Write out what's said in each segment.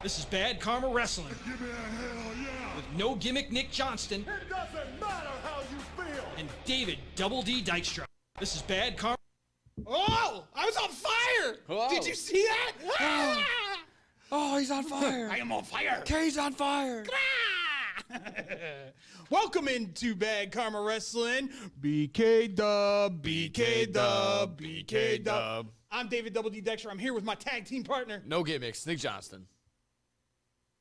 This is Bad Karma Wrestling. Give me a hell yeah! With no gimmick Nick Johnston. It doesn't matter how you feel! And David Double D Dykstra. This is Bad Karma. Oh! I was on fire! Whoa. Did you see that? Ah! Oh, he's on fire. I am on fire! Kay's on fire. Welcome into Bad Karma Wrestling. BK Dub, BK Dub, BK Dub. I'm David Double D Dykstra. I'm here with my tag team partner. No gimmicks, Nick Johnston.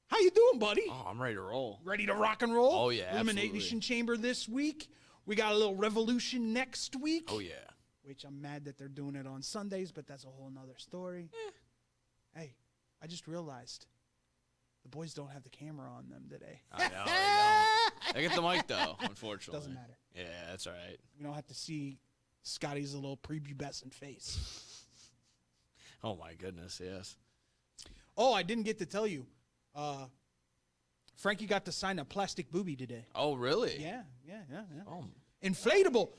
How you doing, buddy? Oh, I'm ready to roll. Ready to rock and roll? Oh, yeah, Elimination Chamber this week. We got a little Revolution next week. Oh, yeah. Which I'm mad that they're doing it on Sundays, but that's a whole nother story. Hey, I just realized the boys don't have the camera on them today. I know. I get the mic, though, unfortunately. Doesn't matter. Yeah, that's all right. We don't have to see Scotty's little prepubescent face. Oh, my goodness, yes. Oh, I didn't get to tell you. Frankie got to sign a plastic booby today. Oh, really? Yeah. Oh. Inflatable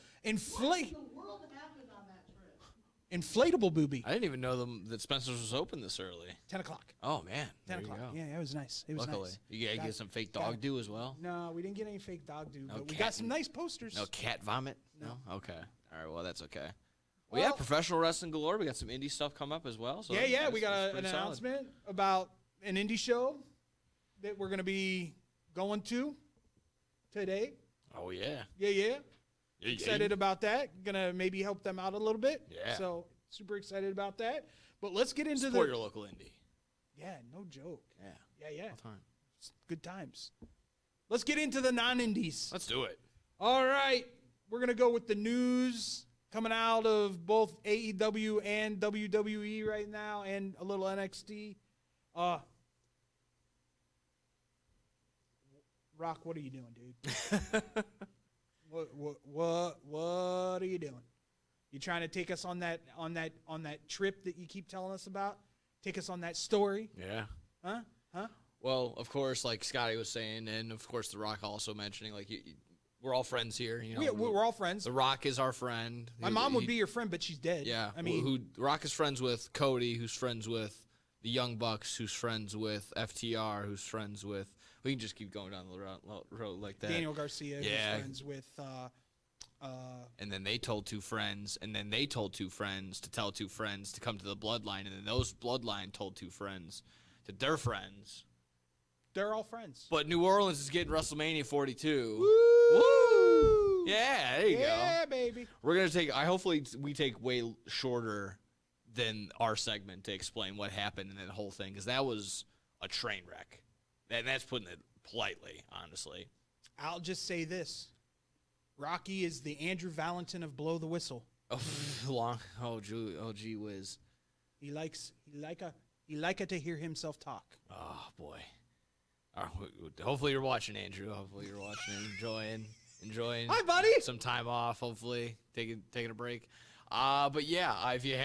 booby. I didn't even know that Spencer's was open this early. 10 o'clock. Oh, man. 10 o'clock. Yeah, it was nice. It was Luckily. nice. You get some fake dog do as well? No, we didn't get any fake dog do, but we cat got some nice posters. No cat vomit? No. Okay. All right, well, that's okay. Well, yeah, professional wrestling galore. We got some indie stuff come up as well. So yeah. We got an announcement about an indie show that we're going to be going to today. Oh, yeah. Yeah. Excited about that. Going to maybe help them out a little bit. Yeah. So super excited about that. But let's get into Support your local indie. Yeah, no joke. Yeah. All time. Good times. Let's get into the non-indies. Let's do it. All right. We're going to go with the news coming out of both AEW and WWE right now, and a little NXT. Rock, what are you doing, dude? What are you doing? You trying to take us on that trip that you keep telling us about? Take us on that story? Yeah. Huh? Well, of course, like Scotty was saying, and of course, The Rock also mentioning, like, we're all friends here. You know, we're all friends. The Rock is our friend. My mom would be your friend, but she's dead. Yeah. I mean, Rock is friends with Cody, who's friends with the Young Bucks, who's friends with FTR, who's friends with. We can just keep going down the road like that. Daniel Garcia, who's friends with. And then they told two friends, and then they told two friends to tell two friends to come to the Bloodline, and then those Bloodline told two friends to their friends. They're all friends. But New Orleans is getting WrestleMania 42. Woo! Yeah, there you go. Yeah, baby. We're going to take, hopefully we take way shorter than our segment to explain what happened in that whole thing, because that was a train wreck. And that's putting it politely, honestly. I'll just say this. Rocky is the Andrew Valentin of Blow the Whistle. Gee whiz. He likes to hear himself talk. Oh, boy. Hopefully you're watching, Andrew. Hopefully you're watching and enjoying. Hi, buddy. Some time off. Hopefully taking a break. But yeah, if you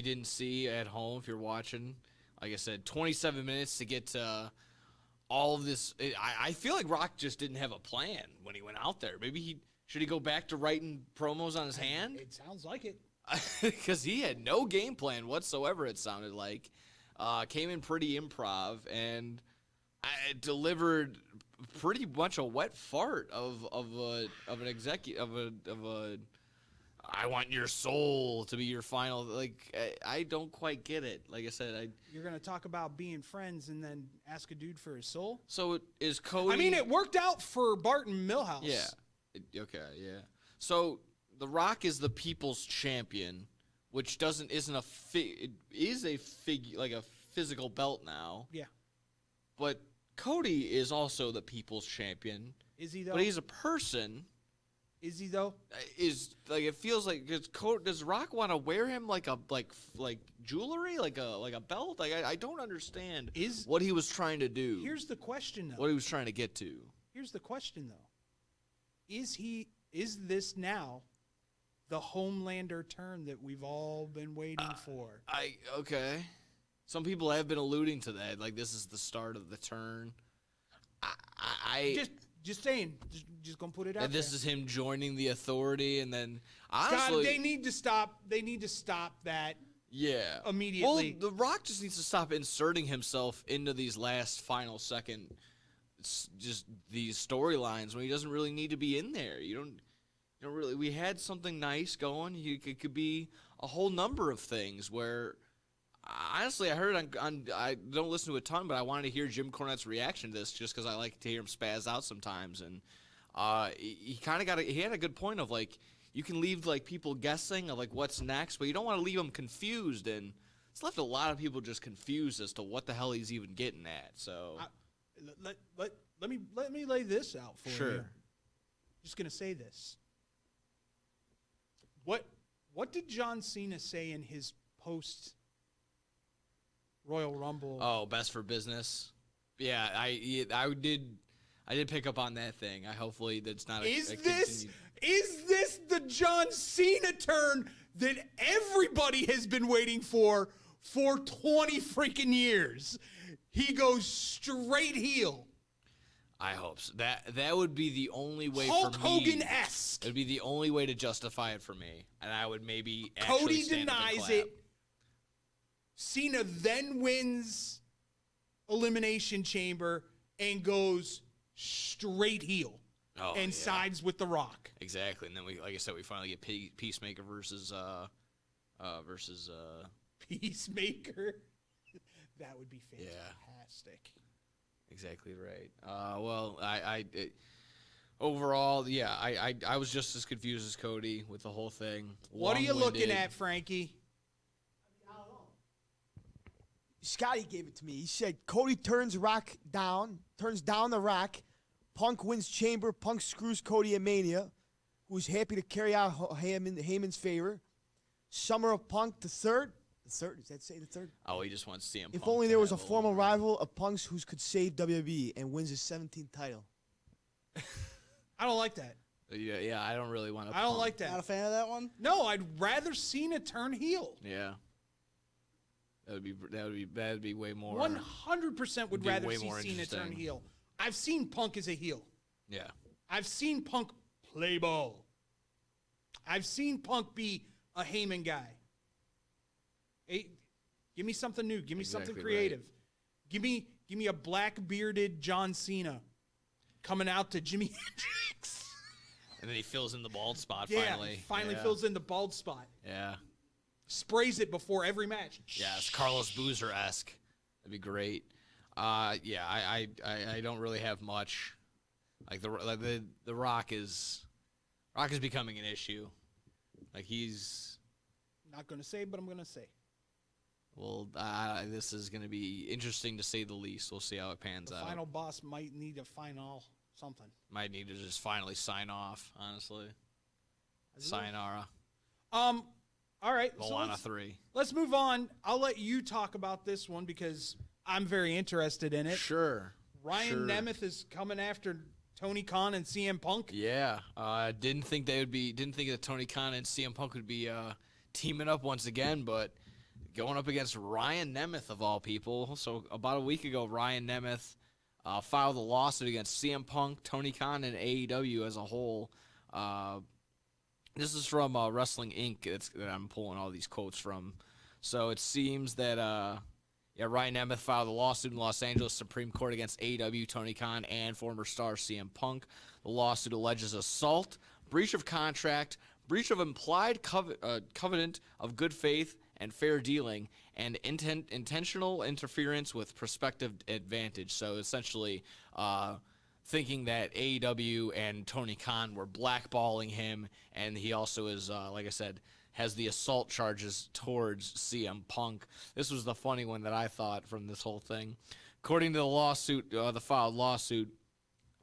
didn't see at home, if you're watching, like I said, 27 minutes to get to all of this. I feel like Rock just didn't have a plan when he went out there. Maybe should he go back to writing promos on his hand? It sounds like it. Because he had no game plan whatsoever. It sounded like came in pretty improv and. I delivered pretty much a wet fart of an executive of a I want your soul to be your final. Like I don't quite get it. Like I said, you're gonna talk about being friends and then ask a dude for his soul. So is Cody? I mean, it worked out for Barton Millhouse. Yeah. Yeah. So The Rock is the people's champion, which isn't a physical belt now. Yeah. But Cody is also the people's champion. Is he though? But he's a person. Is he though? It feels like does Rock want to wear him like jewelry, like a belt? Like I don't understand what he was trying to do. Here's the question though. What he was trying to get to. Here's the question though. Is this now the Homelander turn that we've all been waiting for? Okay. Some people have been alluding to that, like this is the start of the turn. Just saying, just gonna put it out. And this there. is him joining the Authority, and then honestly, God, they need to stop. They need to stop that Yeah. immediately. Well, The Rock just needs to stop inserting himself into these last final second, just these storylines when he doesn't really need to be in there. You don't really. We had something nice going. It could be a whole number of things where. Honestly, I heard I don't listen to a ton, but I wanted to hear Jim Cornette's reaction to this just because I like to hear him spaz out sometimes. And he kind of he had a good point of like, you can leave like people guessing of like what's next, but you don't want to leave them confused. And it's left a lot of people just confused as to what the hell he's even getting at. So let me lay this out for you. Sure. Just gonna say this. What did John Cena say in his post Royal Rumble? Oh, best for business. Yeah, I did pick up on that thing. Hopefully that's not. Is this the John Cena turn that everybody has been waiting for 20 freaking years? He goes straight heel. I hope so. That would be the only way Hulk for me. Hogan-esque. It would be the only way to justify it for me, and I would maybe. Cody stand up and denies clap. it. Cena then wins Elimination Chamber and goes straight heel and sides with The Rock. Exactly, and then like I said, we finally get Peacemaker versus Peacemaker. That would be fantastic. Exactly right. Well, overall, yeah, I was just as confused as Cody with the whole thing. What are you looking at, Frankie? Scotty gave it to me. He said Cody turns down the Rock. Punk wins Chamber. Punk screws Cody at Mania, who's happy to carry out Heyman's favor. Summer of Punk, the third. The third? Does that say the third? Oh, he just wants CM Punk. If only there was a formal rival of Punk's who could save WWE and wins his 17th title. I don't like that. Yeah, I don't really want to. I don't like that. Not a fan of that one? No, I'd rather Cena turn heel. Yeah. That'd be way more. 100% would be rather way see more Cena turn interesting. heel. I've seen Punk as a heel. Yeah. I've seen Punk play ball. I've seen Punk be a Heyman guy. Hey, give me something new. Give me something Exactly creative. Give me a black bearded John Cena coming out to Jimi Hendrix. And then he fills in the bald spot Yeah, finally. Yeah. fills in the bald spot. Yeah. Sprays it before every match. Yeah, it's Carlos Boozer-esque. That'd be great. Yeah, I don't really have much. Like the Rock is becoming an issue. Like he's Not going to say, but I'm going to say. well. This is going to be interesting to say the least. We'll see how it pans The out. final boss might need a final something. Might need to just finally sign off. Honestly, sayonara. All right. So Moana 3. let's move on. I'll let you talk about this one because I'm very interested in it. Sure. Ryan Nemeth is coming after Tony Khan and CM Punk. Yeah. Didn't think that Tony Khan and CM Punk would be teaming up once again, but going up against Ryan Nemeth of all people. So about a week ago, Ryan Nemeth filed a lawsuit against CM Punk, Tony Khan, and AEW as a whole. This is from Wrestling Inc. That I'm pulling all these quotes from. So it seems that Ryan Nemeth filed a lawsuit in Los Angeles Supreme Court against AEW, Tony Khan, and former star CM Punk. The lawsuit alleges assault, breach of contract, breach of implied covenant of good faith and fair dealing, and intentional interference with prospective advantage. So essentially, thinking that AEW and Tony Khan were blackballing him, and he also is, like I said, has the assault charges towards CM Punk. This was the funny one that I thought from this whole thing. According to the lawsuit, the filed lawsuit,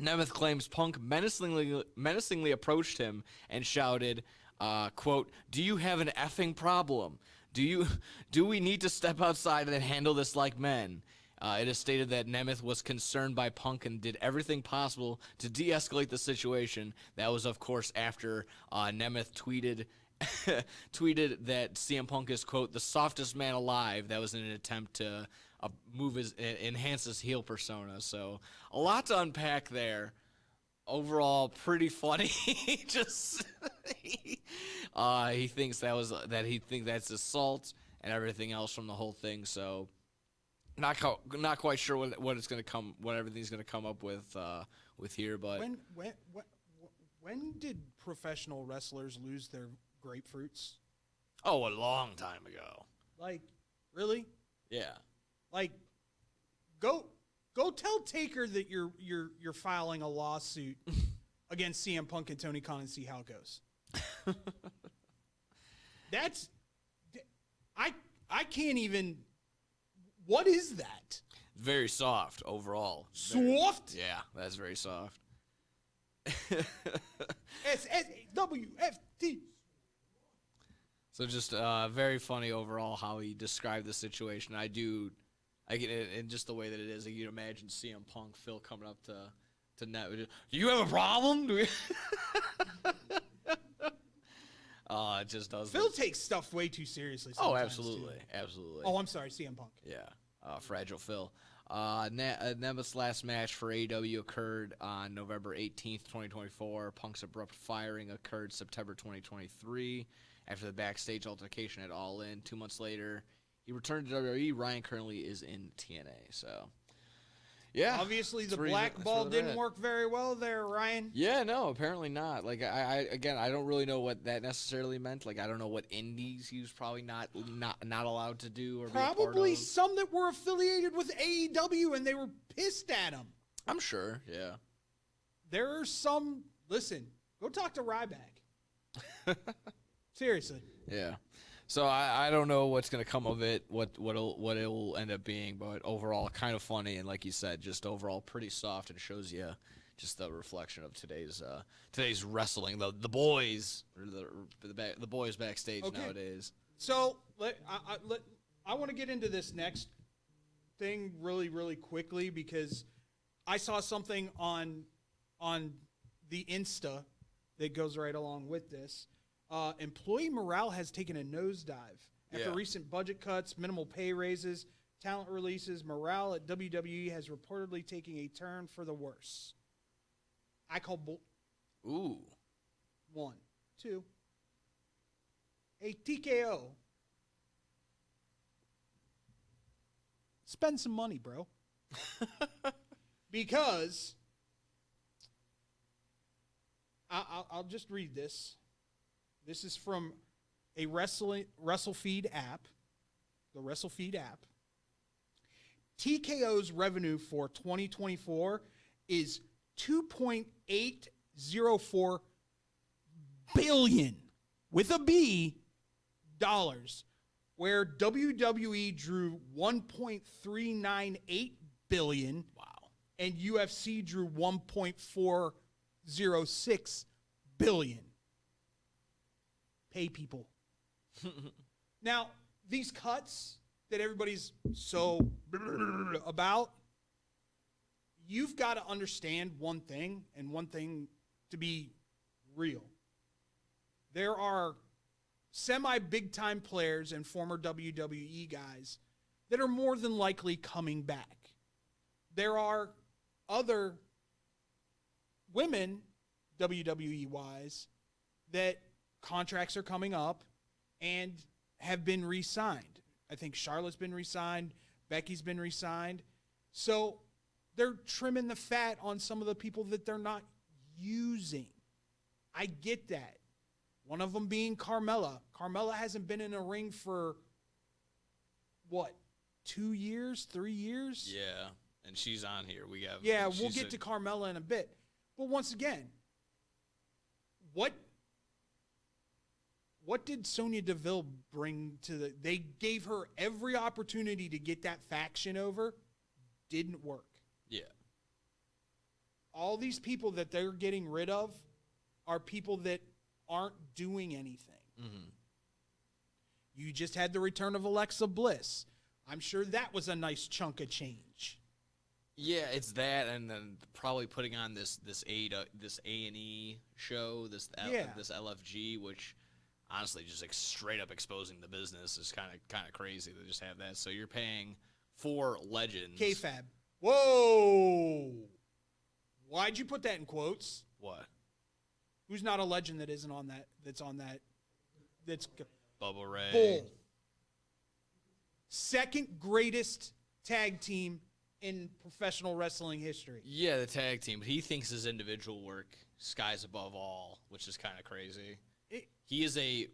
Nemeth claims Punk menacingly approached him and shouted, quote, "Do you have an effing problem? Do we need to step outside and handle this like men?" It is stated that Nemeth was concerned by Punk and did everything possible to de-escalate the situation. That was, of course, after Nemeth tweeted that CM Punk is, quote, "the softest man alive." That was in an attempt to enhance his heel persona. So a lot to unpack there. Overall, pretty funny. Just he thinks that's assault, and everything else from the whole thing. So not quite sure what it's gonna come, what everything's gonna come up with here. But when did professional wrestlers lose their grapefruits? Oh, a long time ago. Like, really? Yeah. Like, go tell Taker that you're filing a lawsuit against CM Punk and Tony Khan and see how it goes. I can't even. What is that? Very soft overall. Soft? Yeah, that's very soft. SSWFT. So just very funny overall how he described the situation. I get it in just the way that it is. Like, you'd imagine CM Punk, Phil coming up to net. Do you have a problem? Do we? It just does. Phil takes stuff way too seriously. Oh, sometimes, absolutely, too. absolutely. Oh, I'm sorry, CM Punk. Yeah, Fragile Phil. Nemeth's last match for AEW occurred on November 18th, 2024. Punk's abrupt firing occurred September 2023 after the backstage altercation at All In. 2 months later, he returned to WWE. Ryan currently is in TNA. So, yeah. Obviously, the black ball didn't work very well there, Ryan. Yeah, no, apparently not. Like, I don't really know what that necessarily meant. Like, I don't know what indies he was probably not allowed to do or probably be a part of. Some that were affiliated with AEW and they were pissed at him. I'm sure, yeah. There are some. Listen, go talk to Ryback. Seriously. Yeah. So I don't know what's gonna come of it, what it will end up being, but overall kind of funny, and like you said, just overall pretty soft, and shows you just the reflection of today's wrestling, the boys, or the boys backstage nowadays. So I want to get into this next thing really, really quickly, because I saw something on the Insta that goes right along with this. Employee morale has taken a nosedive after recent budget cuts, minimal pay raises, talent releases. Morale at WWE has reportedly taken a turn for the worse. I call Ooh. 1, 2. A TKO. Spend some money, bro. Because I'll just read this. This is from a WrestleFeed app, the WrestleFeed app. TKO's revenue for 2024 is $2.804 billion with a B dollars, where WWE drew $1.398 billion. Wow. And UFC drew $1.406 billion. Pay people. Now, these cuts that everybody's so about, you've got to understand one thing, and one thing to be real. There are semi-big-time players and former WWE guys that are more than likely coming back. There are other women, WWE-wise, that contracts are coming up and have been re-signed. I think Charlotte's been re-signed. Becky's been re-signed. So they're trimming the fat on some of the people that they're not using. I get that. One of them being Carmella. Carmella hasn't been in a ring for, 2 years, 3 years? Yeah, and she's on here. We'll get to Carmella in a bit. But once again, what did Sonya Deville bring to they gave her every opportunity to get that faction over. Didn't work. Yeah. All these people that they're getting rid of are people that aren't doing anything. Mm-hmm. You just had the return of Alexa Bliss. I'm sure that was a nice chunk of change. Yeah, it's that, and then probably putting on this A&E show, this LFG, which honestly just straight up exposing the business is kind of crazy to just have that. So you're paying 4 legends. KFAB. Whoa! Why'd you put that in quotes? What? Who's not a legend that isn't on that? That's Bubba Ray. Bull. second greatest tag team in professional wrestling history. Yeah, the tag team. He thinks his individual work sky's above all, which is kind of crazy. He is a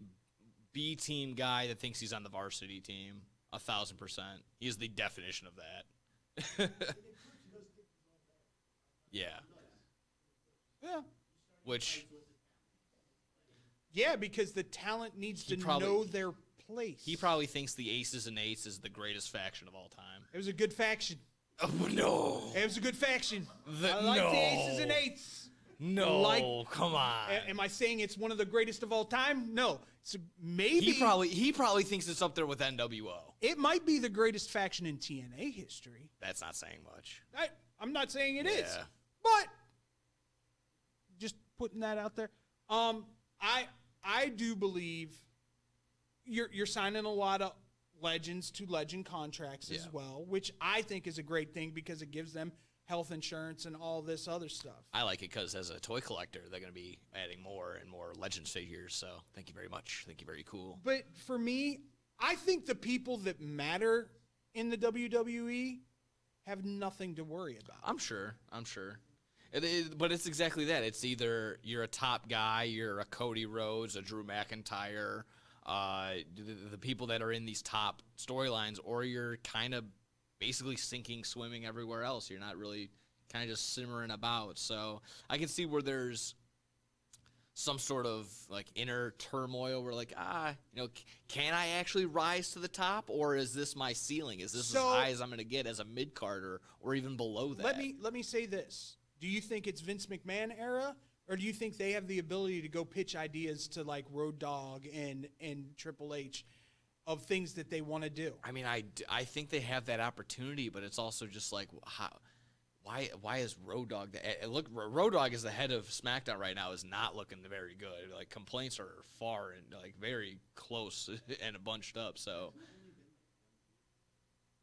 B team guy that thinks he's on the varsity team. 1,000%. He is the definition of that. Yeah. Yeah. Which Yeah, because the talent needs to probably- know their place. he probably thinks the Aces and Eights is the greatest faction of all time. It was a good faction. Oh no. It was a good faction. The- I like no. the Aces and Eights. No, Like- come on. Am I saying it's one of the greatest of all time? No. So maybe He probably thinks it's up there with NWO. it might be the greatest faction in TNA history. That's not saying much. I'm not saying it is, Yeah. but just putting that out there. I do believe you're signing a lot of legends to legend contracts as Yeah. well, which I think is a great thing because it gives them health insurance and all this other stuff. I like it because as a toy collector, they're going to be adding more and more Legends figures. So thank you very much. Thank you, very cool. But for me, I think the people that matter in the WWE have nothing to worry about. I'm sure. But it's exactly that. It's either you're a top guy, you're a Cody Rhodes, a Drew McIntyre, the people that are in these top storylines, or you're kind of basically sinking, swimming everywhere else. You're not really kind of just simmering about. So I can see where there's some sort of like inner turmoil where like, can I actually rise to the top, or is this my ceiling? Is this as high as I'm going to get as a mid-carder or even below that? Let me say this. Do you think it's Vince McMahon era, or do you think they have the ability to go pitch ideas to like Road Dogg and Triple H of things that they want to do? I mean, I think they have that opportunity, but it's also just like, why is Road Dogg look? Road Dogg is the head of SmackDown right now, is not looking very good. Like, complaints are far and like very close and bunched up. So,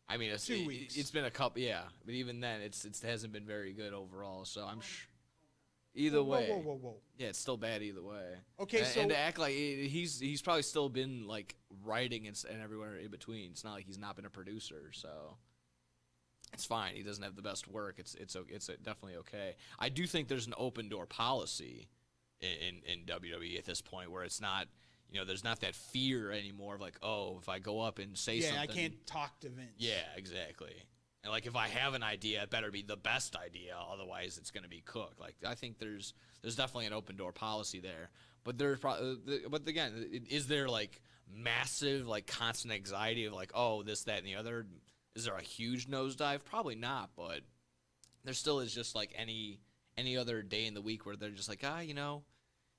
I mean, 2 weeks. It's been a couple, yeah, but even then, it hasn't been very good overall. So I'm either way. Whoa. Yeah, it's still bad either way. Okay, so and to act like he's probably still been like writing and everywhere in between. It's not like he's not been a producer, so it's fine. He doesn't have the best work. It's definitely okay. I do think there's an open door policy in WWE at this point where it's not, there's not that fear anymore of like, oh, if I go up and say something, I can't talk to Vince. Yeah, exactly. And like, if I have an idea, it better be the best idea. Otherwise, it's going to be cooked. Like, I think there's definitely an open door policy there. But but again, is there like massive, like constant anxiety of like, oh, this, that, and the other? Is there a huge nosedive? Probably not. But there still is just like any other day in the week where they're just like,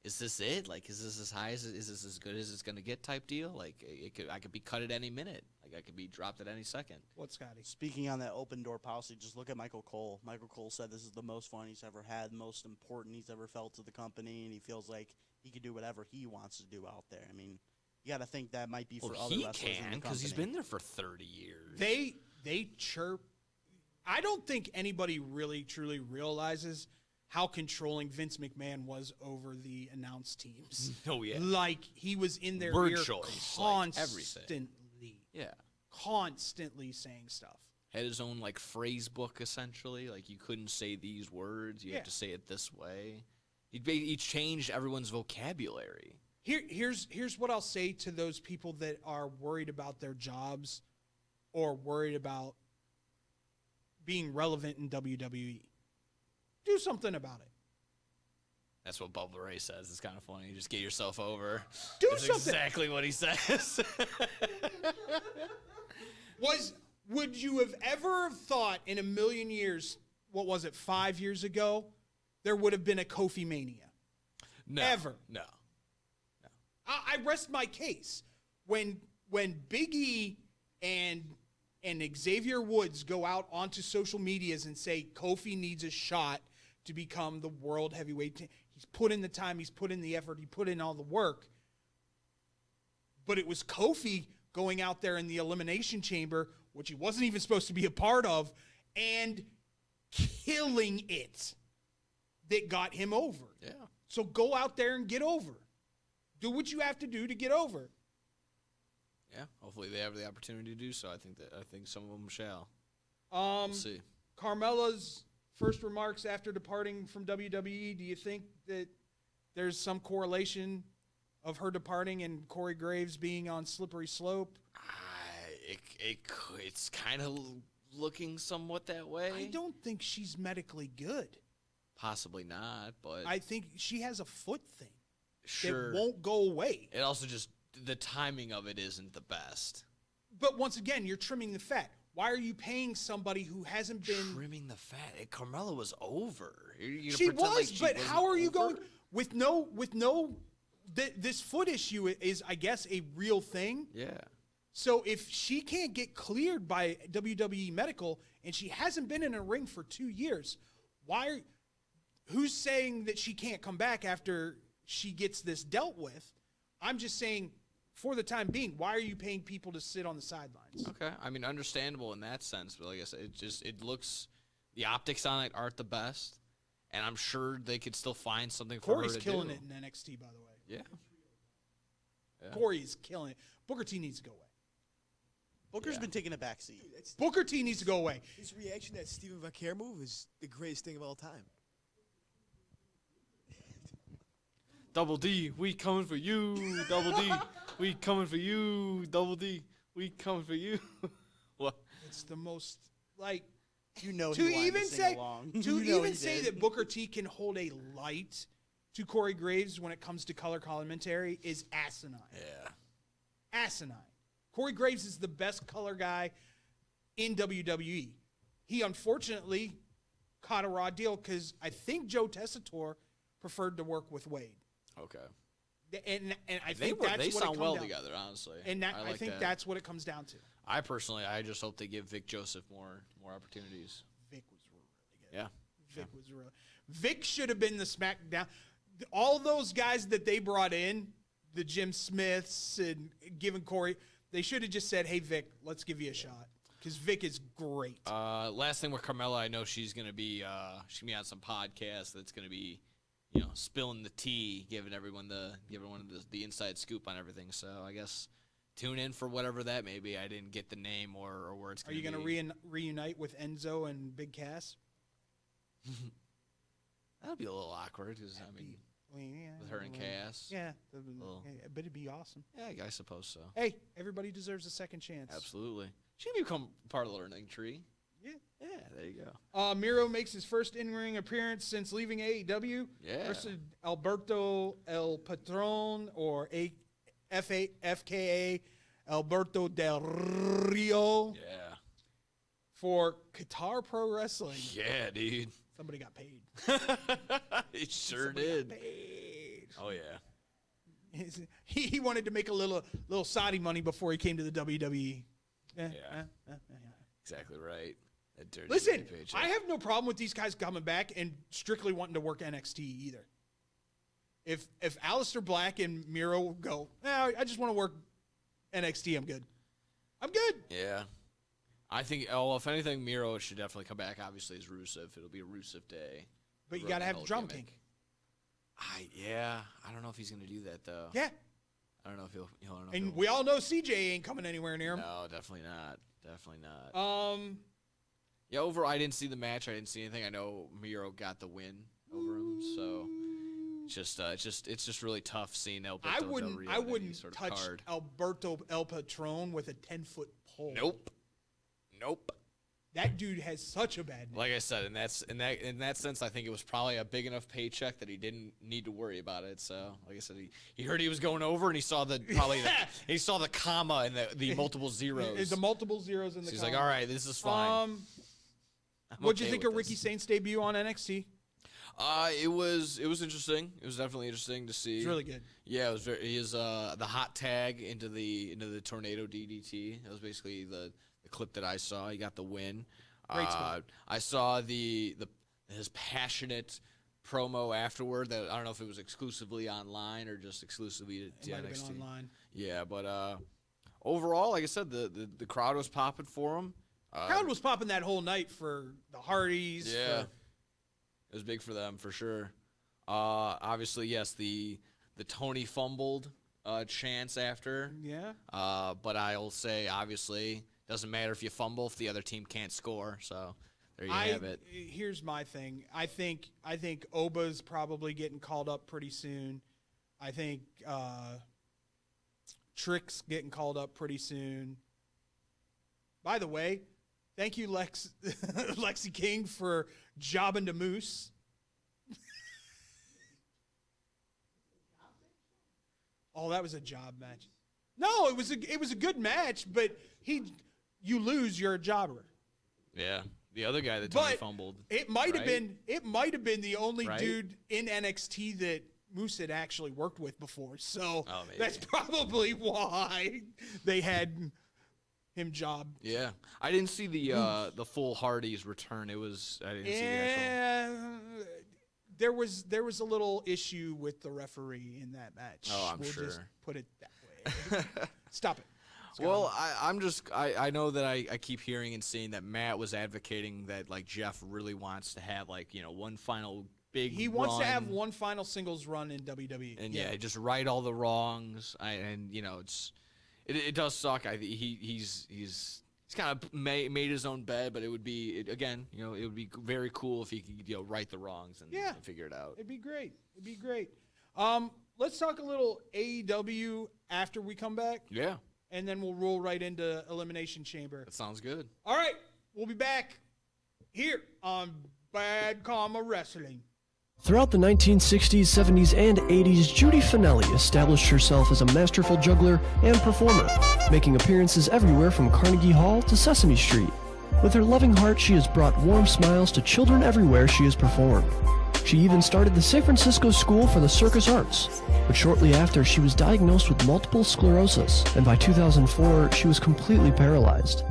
is this it? Like, is this as high as is this as good as it's going to get type deal? Like, I could be cut at any minute. Like, I could be dropped at any second. What, Scotty? Speaking on that open door policy, just look at Michael Cole. Michael Cole said this is the most fun he's ever had, most important he's ever felt to the company, and he feels like he could do whatever he wants to do out there. I mean, you got to think that might be for other he wrestlers in the can, company. because he's been there for 30 years. They chirp. I don't think anybody really truly realizes how controlling Vince McMahon was over the announced teams. Oh, yeah. Like, he was in their Word ear choice, like, everything. constantly. Yeah. Constantly saying stuff. Had his own, like, phrase book, essentially. Like, you couldn't say these words. You have to say it this way. He changed everyone's vocabulary. Here's what I'll say to those people that are worried about their jobs or worried about being relevant in WWE. Do something about it. That's what Bubba Ray says. It's kind of funny. You just get yourself over. Do That's something. exactly what he says. Would you have ever thought in a million years, what was it, 5 years ago, there would have been a Kofi Mania? No. Ever. No. I rest my case. When Big E and Xavier Woods go out onto social medias and say Kofi needs a shot to become the world heavyweight, he's put in the time, he's put in the effort, he put in all the work. But it was Kofi going out there in the Elimination Chamber, which he wasn't even supposed to be a part of, and killing it that got him over. Yeah. So go out there and get over. Do what you have to do to get over. Yeah, hopefully they have the opportunity to do so. I think some of them shall. We'll see. Carmella's first remarks after departing from WWE. Do you think that there's some correlation of her departing and Corey Graves being on slippery slope? It's kind of looking somewhat that way. I don't think she's medically good. Possibly not, but I think she has a foot thing. sure. It won't go away. It also just the timing of it isn't the best. But once again, you're trimming the fat. Why are you paying somebody who hasn't been Trimming the fat. Carmella was over. You're She pretend was, like she but wasn't how are you over? going with no this foot issue is I guess a real thing. Yeah. So if she can't get cleared by WWE Medical and she hasn't been in a ring for 2 years, who's saying that she can't come back after she gets this dealt with? I'm just saying, for the time being, why are you paying people to sit on the sidelines? Okay. I mean, understandable in that sense, but like I said, it looks the optics on it aren't the best, and I'm sure they could still find something for Corey's her to killing do. it in NXT, by the way. Yeah. Corey's killing it. Booker T needs to go away. Booker's Yeah. been taking a backseat. Booker T needs to go away. His reaction to that Steven Vaquer move is the greatest thing of all time. Double D, we coming for you. Double D, we coming for you. Double D, we coming for you. What? It's the most like You know to he wanted even to sing say along. to You know even he say did. that Booker T can hold a light to Corey Graves when it comes to color commentary is asinine. Yeah. Asinine. Corey Graves is the best color guy in WWE. He unfortunately caught a raw deal because I think Joe Tessitore preferred to work with Wade. Okay. And I They think that's what it sound comes well down. together, honestly. And that, I like think that. that's what it comes down to. I just hope they give Vic Joseph more opportunities. Vic was really good. Yeah. Vic was really. Vic should have been the SmackDown. All those guys that they brought in, the Jim Smiths and giving Corey, they should have just said, "Hey Vic, let's give you a shot," because Vic is great. Last thing with Carmella, I know she's gonna be on some podcast that's gonna be, spilling the tea, giving everyone the inside scoop on everything. So I guess tune in for whatever that may be. I didn't get the name or where it's Are gonna you be. going to reunite with Enzo and Big Cass? That'll be a little awkward because with her and Cass. Yeah, Little- but it'd be awesome. Yeah, I suppose so. Hey, everybody deserves a second chance. Absolutely. She can become part of the learning tree. Yeah. Yeah, there you go. Miro makes his first in-ring appearance since leaving AEW. Yeah. Versus Alberto El Patron or FKA Alberto Del Rio Yeah. for Qatar Pro Wrestling. Yeah, dude. Somebody got paid. It sure Somebody did. got paid. Oh yeah. He wanted to make a little Saudi money before he came to the WWE. Yeah. Exactly right. That dirty Listen, paycheck. I have no problem with these guys coming back and strictly wanting to work NXT either. If Aleister Black and Miro go, I just want to work NXT, I'm good. I'm good. Yeah. I think, if anything, Miro should definitely come back. Obviously, as Rusev. It'll be a Rusev day. But you Ruin got to that have whole Drum gimmick. King. I don't know if he's going to do that, though. Yeah. I don't know if he'll And we all know CJ ain't coming anywhere near him. No, definitely not. Definitely not. Yeah, overall, I didn't see the match. I didn't see anything. I know Miro got the win over him, so it's just really tough seeing Alberto I Del wouldn't Rio in any wouldn't sort of touch card. Alberto El Patron with a 10-foot pole. Nope. That dude has such a bad name. Like I said, in that sense, I think it was probably a big enough paycheck that he didn't need to worry about it. So, like I said, he heard he was going over, and he saw the comma and the multiple zeros. The multiple zeros in the So he's column. like, all right, this is fine. What'd you okay think with of Ricky this. Saint's debut on NXT? It was interesting. It was definitely interesting to see. It's really good. Yeah, it was very. He is the hot tag into the tornado DDT. That was basically the clip that I saw. He got the win. Great spot. I saw his passionate promo afterward. That I don't know if it was exclusively online or just exclusively to It might have NXT. been online. Yeah, but overall, like I said, the crowd was popping for him. Crowd was popping that whole night for the Hardys. Yeah, it was big for them for sure. Obviously, yes, the Tony fumbled chance after. Yeah. But I'll say, obviously, doesn't matter if you fumble if the other team can't score. So there you have it. Here's my thing. I think Oba's probably getting called up pretty soon. I think Trick's getting called up pretty soon. By the way, thank you, Lexi King, for jobbing to Moose. Oh, that was a job match. No, it was a good match, but you lose, you're a jobber. Yeah, the other guy that Tony fumbled. It might have been the only dude in NXT that Moose had actually worked with before. So that's probably why they had him job. Yeah, I didn't see the full Hardy's return. I didn't see the actual. There was a little issue with the referee in that match. Oh, I'm we'll sure. Just put it that way. Stop it. Well, I know that I keep hearing and seeing that Matt was advocating that like Jeff really wants to have like one final big. He wants to have one final singles run in WWE. And just right all the wrongs. It does suck. He's kind of made his own bed, but it would be it would be very cool if he could right the wrongs and figure it out. It'd be great. Let's talk a little AEW after we come back. Yeah. And then we'll roll right into Elimination Chamber. That sounds good. All right. We'll be back here on Bad Karma Wrestling. Throughout the 1960s, 70s, and 80s, Judy Finelli established herself as a masterful juggler and performer, making appearances everywhere from Carnegie Hall to Sesame Street. With her loving heart, she has brought warm smiles to children everywhere she has performed. She even started the San Francisco School for the Circus Arts, but shortly after, she was diagnosed with multiple sclerosis, and by 2004, she was completely paralyzed.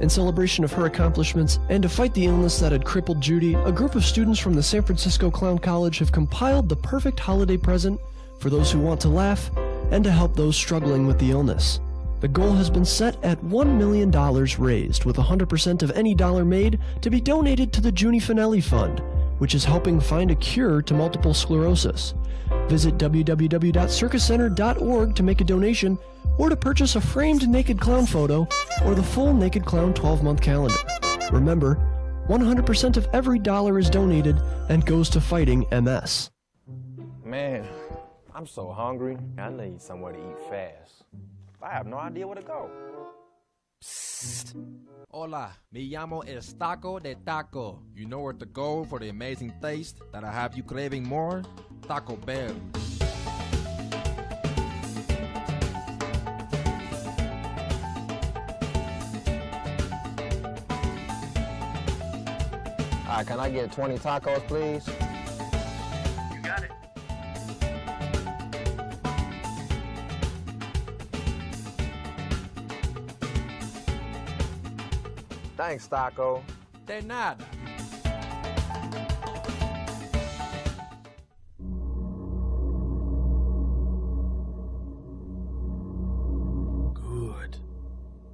In celebration of her accomplishments and to fight the illness that had crippled Judy, a group of students from the San Francisco Clown College have compiled the perfect holiday present for those who want to laugh and to help those struggling with the illness. The goal has been set at $1 million raised, with 100% of any dollar made to be donated to the Judy Finelli Fund, which is helping find a cure to multiple sclerosis. Visit www.circuscenter.org to make a donation or to purchase a framed naked clown photo or the full Naked Clown 12-month calendar. Remember, 100% of every dollar is donated and goes to fighting MS. Man, I'm so hungry. I need somewhere to eat fast. I have no idea where to go. Psst. Hola, me llamo El Taco de Taco. You know where to go for the amazing taste that'll have you craving more? Taco Bell. All right, can I get 20 tacos, please? You got it. Thanks, Taco. De nada.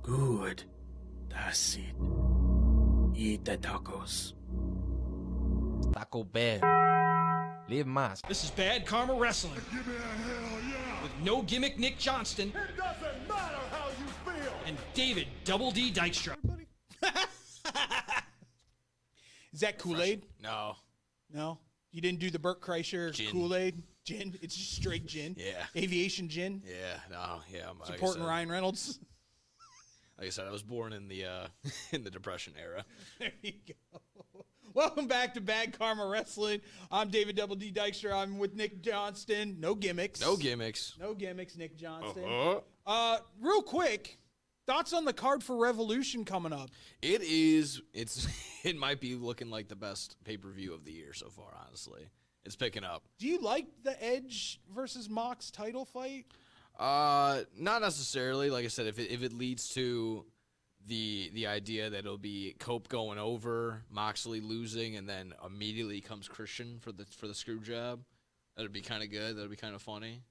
Good. That's it. Eat the tacos. Taco Bell. Live más. This is Bad Karma Wrestling. Give me a hell yeah. With no gimmick Nick Johnston. It doesn't matter how you feel. And David Double D Dykstra. Is that Kool-Aid? No. No? You didn't do the Burt Kreischer Gin. Kool-Aid? Gin? It's just straight gin? Yeah. Aviation gin? Yeah. No. Yeah. Supporting Ryan Reynolds? Like I said, I was born in the in the Depression era. There you go. Welcome back to Bad Karma Wrestling. I'm David Double D Dykstra. I'm with Nick Johnston. No gimmicks. No gimmicks. No gimmicks, Nick Johnston. Real quick, thoughts on the card for Revolution coming up? It might be looking like the best pay-per-view of the year so far, honestly. It's picking up. Do you like the Edge versus Mox title fight? Not necessarily. Like I said, if it leads to the idea that it'll be Cope going over, Moxley losing, and then immediately comes Christian for the screw job, that'd be kind of good. That'd be kind of funny.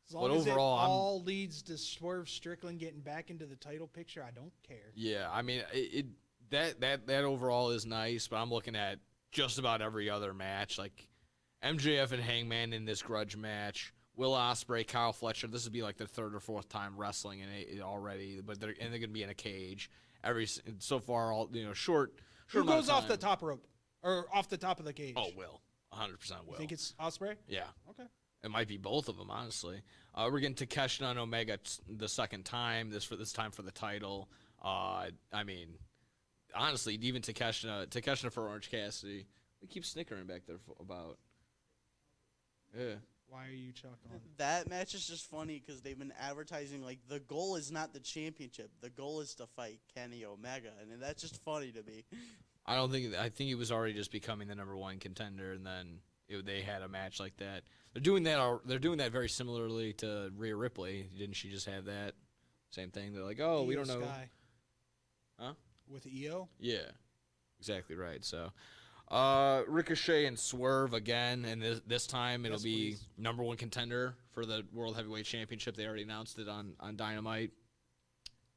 As long as overall, it all leads to Swerve Strickland getting back into the title picture, I don't care. Yeah, I mean that overall is nice, but I'm looking at just about every other match, like MJF and Hangman in this grudge match, Will Ospreay, Kyle Fletcher. This would be like their third or fourth time wrestling in it already, but they're going to be in a cage. So far, all short. Who goes off the top rope or off the top of the cage? Oh, Will. 100% Will. You think it's Ospreay? Yeah. Okay. It might be both of them, honestly. We're getting Takeshita and Omega the second time. This time for the title. I mean, honestly, even Takeshita for Orange Cassidy. We keep snickering back there about. Yeah. Why are you chuckling? That match is just funny because they've been advertising like the goal is not the championship. The goal is to fight Kenny Omega, and that's just funny to me. I think he was already just becoming the number one contender, and then they had a match like that. They're doing that very similarly to Rhea Ripley. Didn't she just have that same thing? They're like, oh, we don't know. Sky. Huh? With EO? Yeah, exactly right. So, Ricochet and Swerve again, and this time it'll be number one contender for the World Heavyweight Championship. They already announced it on Dynamite.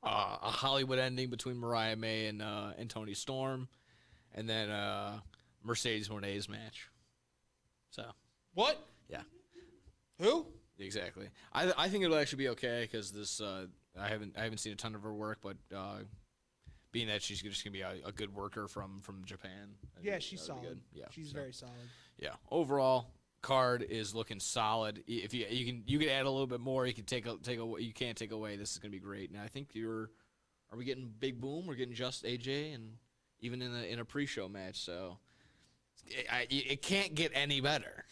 A Hollywood ending between Mariah May and Toni Storm, and then Mercedes Moné's match. So what? Yeah. Who? Exactly. I think it'll actually be okay because this I haven't seen a ton of her work, but being that she's just gonna be a good worker from Japan. Yeah, she's solid. Good. Yeah, she's very solid. Yeah. Overall, card is looking solid. If you can add a little bit more, you can take away. You can't take away. This is gonna be great. Now I think are we getting Big Boom? We're getting just AJ and even in a pre-show match. So it can't get any better.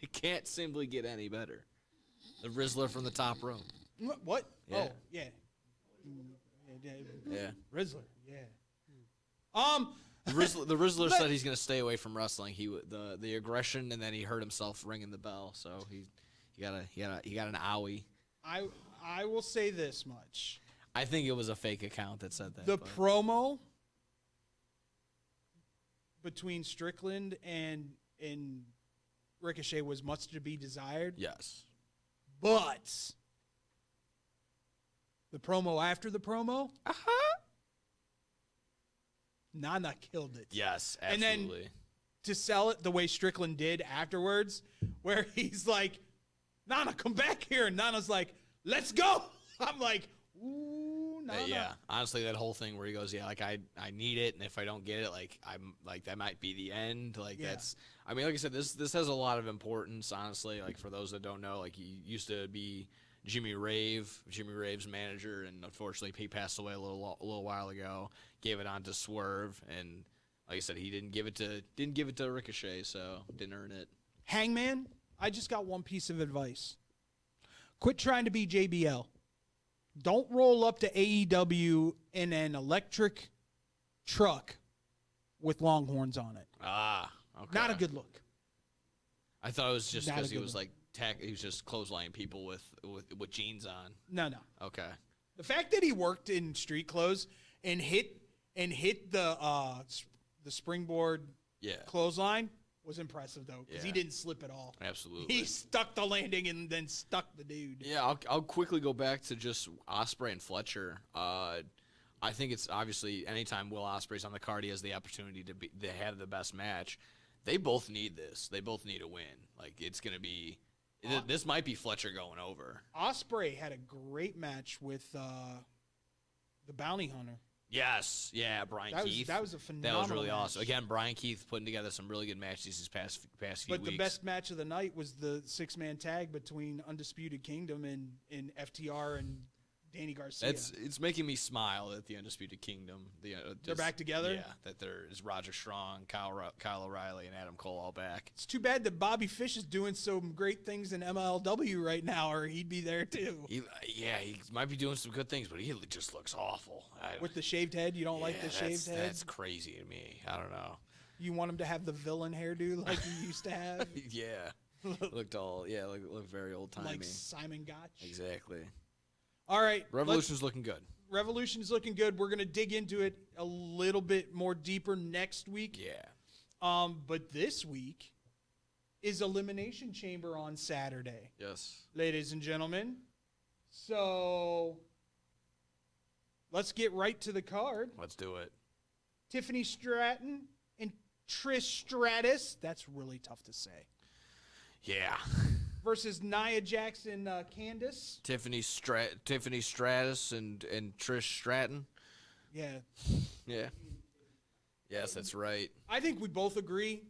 It can't simply get any better. The Rizzler from the top rope. What? Yeah. Oh, yeah. Yeah. Rizzler, yeah. The Rizzler said he's going to stay away from wrestling. The aggression, and then he hurt himself ringing the bell. So he got an owie. I will say this much. I think it was a fake account that said that. The promo between Strickland and Ricochet was much to be desired. Yes. But the promo after the promo, Nana killed it. Yes, absolutely. And then to sell it the way Strickland did afterwards, where he's like, Nana, come back here. And Nana's like, let's go. I'm like, ooh, Nana. Yeah, honestly, that whole thing where he goes, yeah, like I need it, and if I don't get it, like I'm like that might be the end. Like that's, I mean, like I said, this has a lot of importance, honestly. Like for those that don't know, like he used to be Jimmy Rave's manager, and unfortunately he passed away a little while ago. Gave it on to Swerve, and like I said, he didn't give it to Ricochet, so didn't earn it. Hangman, I just got one piece of advice. Quit trying to be JBL. Don't roll up to AEW in an electric truck with Longhorns on it. Ah, okay. Not a good look. I thought it was just Not because a he good was look. like he was just clotheslining people with jeans on. No. Okay. The fact that he worked in street clothes and hit the springboard clothesline was impressive though, because he didn't slip at all. Absolutely. He stuck the landing and then stuck the dude. Yeah, I'll quickly go back to just Ospreay and Fletcher. I think it's obviously anytime Will Ospreay's on the card, he has the opportunity to have the best match. They both need this. They both need a win. Like it's gonna be. This might be Fletcher going over. Ospreay had a great match with the Bounty Hunter. Yes, yeah, Brian Keith. That was a phenomenal That was really match. awesome. Again, Brian Keith putting together some really good matches these past few weeks. But the best match of the night was the 6-man tag between Undisputed Kingdom and FTR and Danny Garcia. It's making me smile at the Undisputed Kingdom. They're back together? Yeah, that there is Roger Strong, Kyle O'Reilly, and Adam Cole all back. It's too bad that Bobby Fish is doing some great things in MLW right now, or he'd be there too. He might be doing some good things, but he just looks awful. With the shaved head? You don't like the shaved head? That's crazy to me. I don't know. You want him to have the villain hairdo like he used to have? Yeah. Looked very old-timey. Like Simon Gotch? Exactly. All right. Revolution's looking good. Revolution's looking good. We're going to dig into it a little bit more deeper next week. Yeah. But this week is Elimination Chamber on Saturday. Yes. Ladies and gentlemen. So let's get right to the card. Let's do it. Tiffany Stratton and Trish Stratus. That's really tough to say. Yeah. versus Nia Jax and Candice. Tiffany Stratus and Trish Stratton. Yeah. Yeah. Yes, that's right. I think we both agree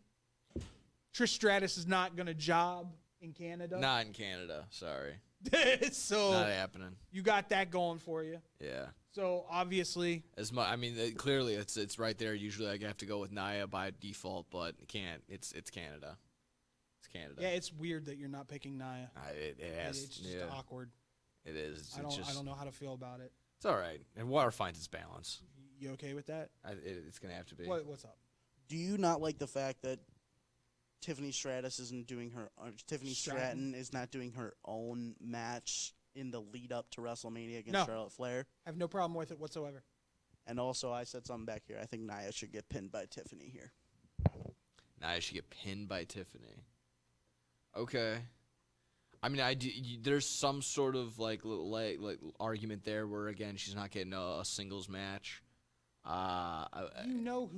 Trish Stratus is not going to job in Canada. Not in Canada. Sorry. So Not happening. you got that going for you. Yeah. So obviously, clearly it's right there. Usually I have to go with Nia by default, but can't. It's Canada. It's Canada. yeah, it's weird that you're not picking Nia. It has. It's just yeah. awkward. It is. I don't know how to feel about it. It's all right. And water finds its balance. You okay with that? It's gonna have to be. What's up? Do you not like the fact that Tiffany Stratus isn't doing Stratton is not doing her own match in the lead up to WrestleMania against Charlotte Flair? I have no problem with it whatsoever. And also, I said something back here. I think Nia should get pinned by Tiffany here. Nia should get pinned by Tiffany. Okay. I mean, there's some sort of like argument there where again she's not getting a singles match. You know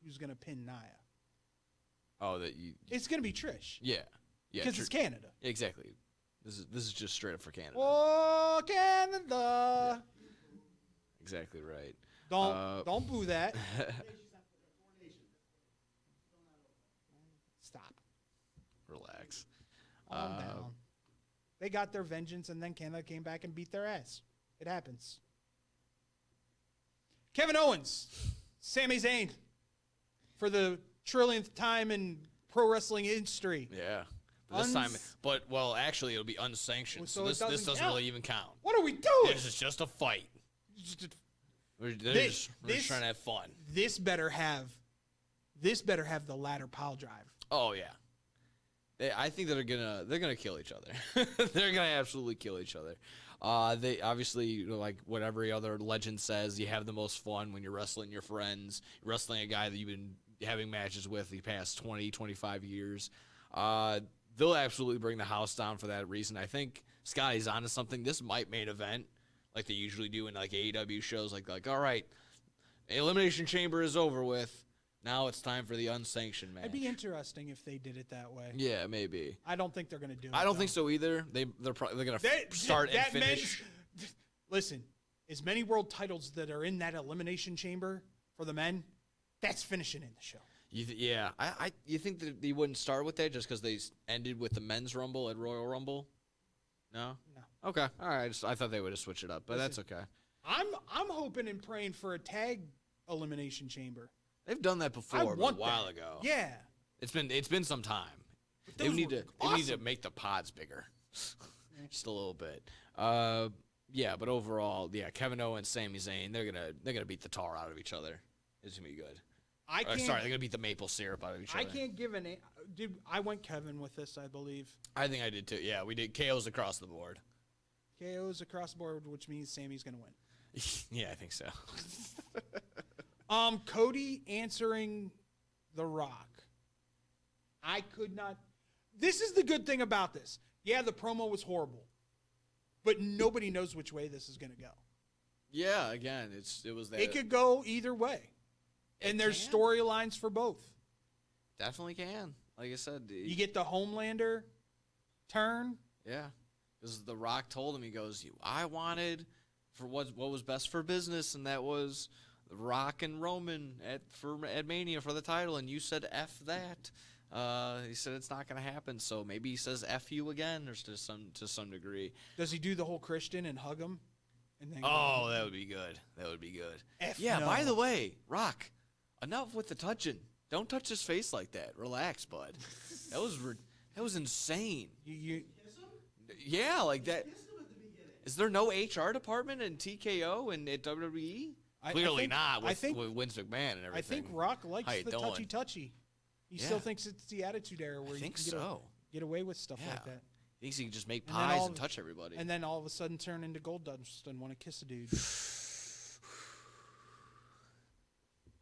who's gonna pin Nia? Oh, It's gonna be Trish. Yeah. Because it's Canada. Exactly. This is just straight up for Canada. Oh, Canada! Yeah. Exactly right. Don't boo that. Stop. Relax. Calm down. They got their vengeance, and then Canada came back and beat their ass. It happens. Kevin Owens, Sami Zayn, for the trillionth time in pro wrestling history. Yeah. But this time, actually, it'll be unsanctioned. So this doesn't count. really even count. What are we doing? This is just a fight. We're just trying to have fun. This better have the ladder pile drive. Oh yeah. I think they're gonna kill each other. They're gonna absolutely kill each other. They obviously, like what every other legend says, you have the most fun when you're wrestling your friends, you're wrestling a guy that you've been having matches with the past 20, 25 years. They'll absolutely bring the house down for that reason. I think Scotty's onto something. This might main event, like they usually do in like AEW shows. Like all right, Elimination Chamber is over with. Now it's time for the unsanctioned match. It'd be interesting if they did it that way. Yeah, maybe. I don't think they're going to do it. I don't think so either. They're going to start and finish. Listen, as many world titles that are in that Elimination Chamber for the men, that's finishing in the show. Yeah. You think that they wouldn't start with that just because they ended with the men's Rumble at Royal Rumble? No? No. Okay. All right. I thought they would have switched it up, but that's okay. I'm hoping and praying for a tag Elimination Chamber. They've done that before a while ago. Yeah. It's been some time. They need to make the pods bigger. Just a little bit. Yeah, but overall, yeah, Kevin Owens, Sami Zayn, they're gonna beat the tar out of each other. It's gonna be good. They're gonna beat the maple syrup out of each other. I can't give dude, I went Kevin with this, I believe. I think I did too. Yeah, we did KOs across the board. KOs across the board, which means Sammy's gonna win. Yeah, I think so. Cody answering The Rock. I could not. This is the good thing about this. Yeah, the promo was horrible, but nobody knows which way this is going to go. Yeah, again, it was that. It could go either way, and there's storylines for both. Definitely can. Like I said, you get the Homelander turn. Yeah, because The Rock told him, he goes, "I wanted for what was best for business, and that was Rock and Roman at Mania for the title, and you said F that." He said it's not going to happen, so maybe he says F you again, or to some degree. Does he do the whole Christian and hug him? And then that would be good. That would be good. No. By the way, Rock, enough with the touching. Don't touch his face like that. Relax, bud. That was insane. You yeah, like that. Is there no HR department in TKO and at WWE? Clearly not with Vince McMahon and everything. I think Rock likes the touchy-touchy. He still thinks it's the Attitude Era where you can get away with stuff like that. He thinks he can just make pies and touch everybody. And then all of a sudden turn into Gold Dust and want to kiss a dude.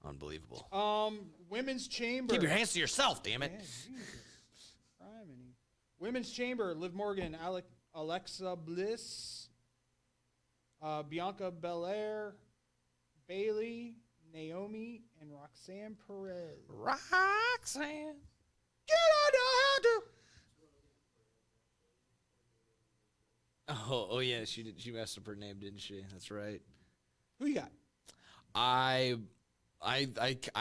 Unbelievable. Women's Chamber. Keep your hands to yourself, damn it. Women's Chamber, Liv Morgan, Alexa Bliss, Bianca Belair, Bayley, Naomi, and Roxanne Perez. Roxanne. Get on the handle. Oh yeah, she did. She messed up her name, didn't she? That's right. Who you got? I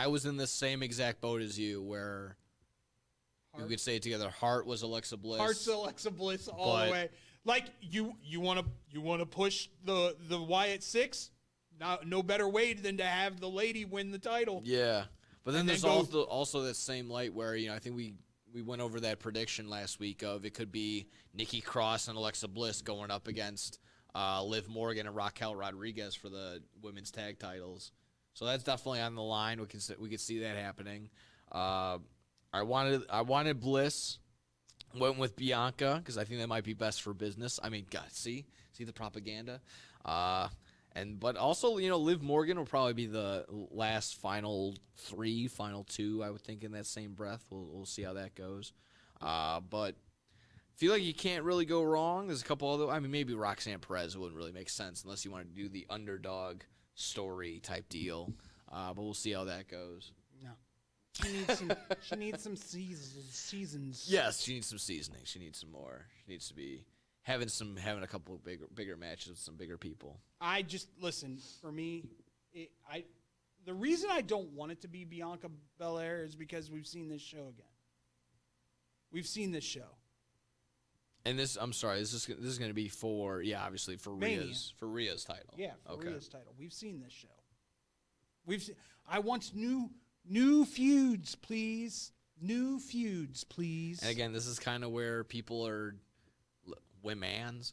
was in the same exact boat as you, where we could say it together. Hart was Alexa Bliss. Hart's Alexa Bliss all the But- way. Like you want to push the Wyatt 6? No better way than to have the lady win the title. Yeah, but then And there's then go- also that same light where I think we went over that prediction last week of it could be Nikki Cross and Alexa Bliss going up against Liv Morgan and Raquel Rodriguez for the women's tag titles. So that's definitely on the line. We could see that happening. I wanted Bliss. Went with Bianca because I think that might be best for business. I mean, God, see the propaganda. But also, Liv Morgan will probably be the last final two, I would think, in that same breath. We'll see how that goes. But feel like you can't really go wrong. There's a couple other. I mean, maybe Roxanne Perez wouldn't really make sense unless you want to do the underdog story type deal. But we'll see how that goes. No. She needs some seasons. Yes, she needs some seasoning. She needs some more. She needs to be having a couple of bigger matches with some bigger people. I just listen, for me, the reason I don't want it to be Bianca Belair is because we've seen this show again. We've seen this show. And this is going to be for obviously for Mania. Rhea's title. Yeah, for okay. Rhea's title. We've seen this show. I want new feuds, please. New feuds, please. And again, this is kind of where people are women's.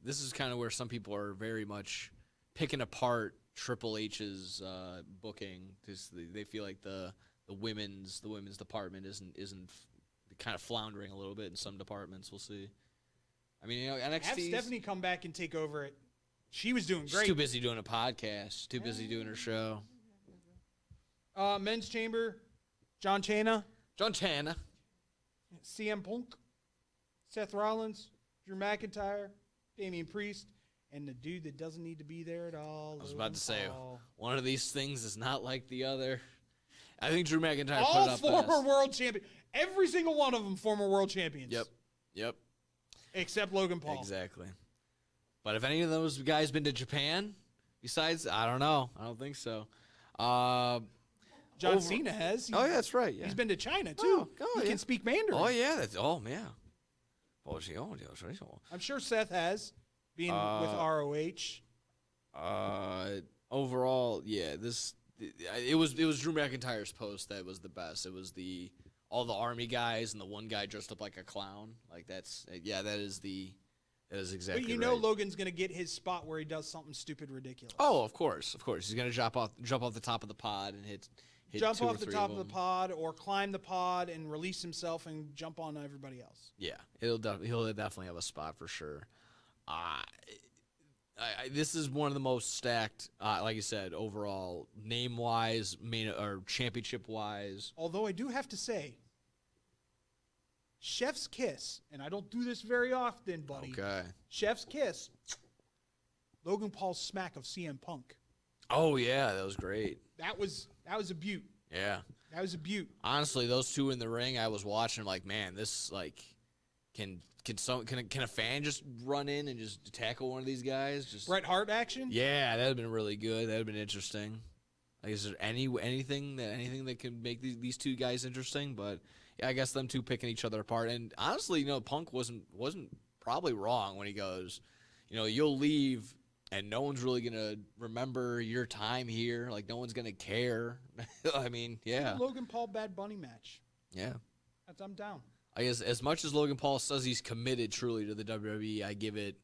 This is kind of where some people are very much picking apart Triple H's booking because they feel like the women's department isn't kind of floundering a little bit in some departments. We'll see. I mean, NXT. Have Stephanie come back and take over it. She was doing She's great. too busy doing a podcast. Too busy doing her show. Men's Chamber, John Cena, CM Punk, Seth Rollins, Drew McIntyre, Damian Priest, and the dude that doesn't need to be there at all. I was about to say, Paul. one of these things is not like the other. I think Drew McIntyre All put it up former best. world champion. Every single one of them former world champions. Yep. Except Logan Paul. Exactly. But if any of those guys been to Japan, besides, I don't know. I don't think so. John Cena has. Oh, yeah, that's right. Yeah. He's been to China, too. He can speak Mandarin. Oh, yeah. Yeah. I'm sure Seth has, being with ROH. Overall, yeah, it was Drew McIntyre's post that was the best. It was all the army guys and the one guy dressed up like a clown. Like that is exactly. But you know Logan's gonna get his spot where he does something stupid, ridiculous. Oh, of course. He's gonna jump off the top of the pod and hit jump two or off the three top of of the pod or climb the pod and release himself and jump on everybody else. Yeah, he'll definitely have a spot for sure. This is one of the most stacked, like you said, overall name wise, or championship wise. Although I do have to say, Chef's Kiss, and I don't do this very often, buddy. Okay. Chef's Kiss. Logan Paul's smack of CM Punk. Oh yeah, that was great. That was a beaut. Yeah. That was a beaut. Honestly, those two in the ring, I was watching like, man, this can a fan just run in and just tackle one of these guys? Just Bret Hart action? Yeah, that'd have been really good. That'd have been interesting. Like, is there anything that can make these two guys interesting? But yeah, I guess them two picking each other apart. And honestly, Punk wasn't probably wrong when he goes, you'll leave and no one's really gonna remember your time here. Like, no one's gonna care. I mean, yeah. Logan Paul Bad Bunny match. Yeah. I'm down. I guess as much as Logan Paul says he's committed truly to the WWE, I give it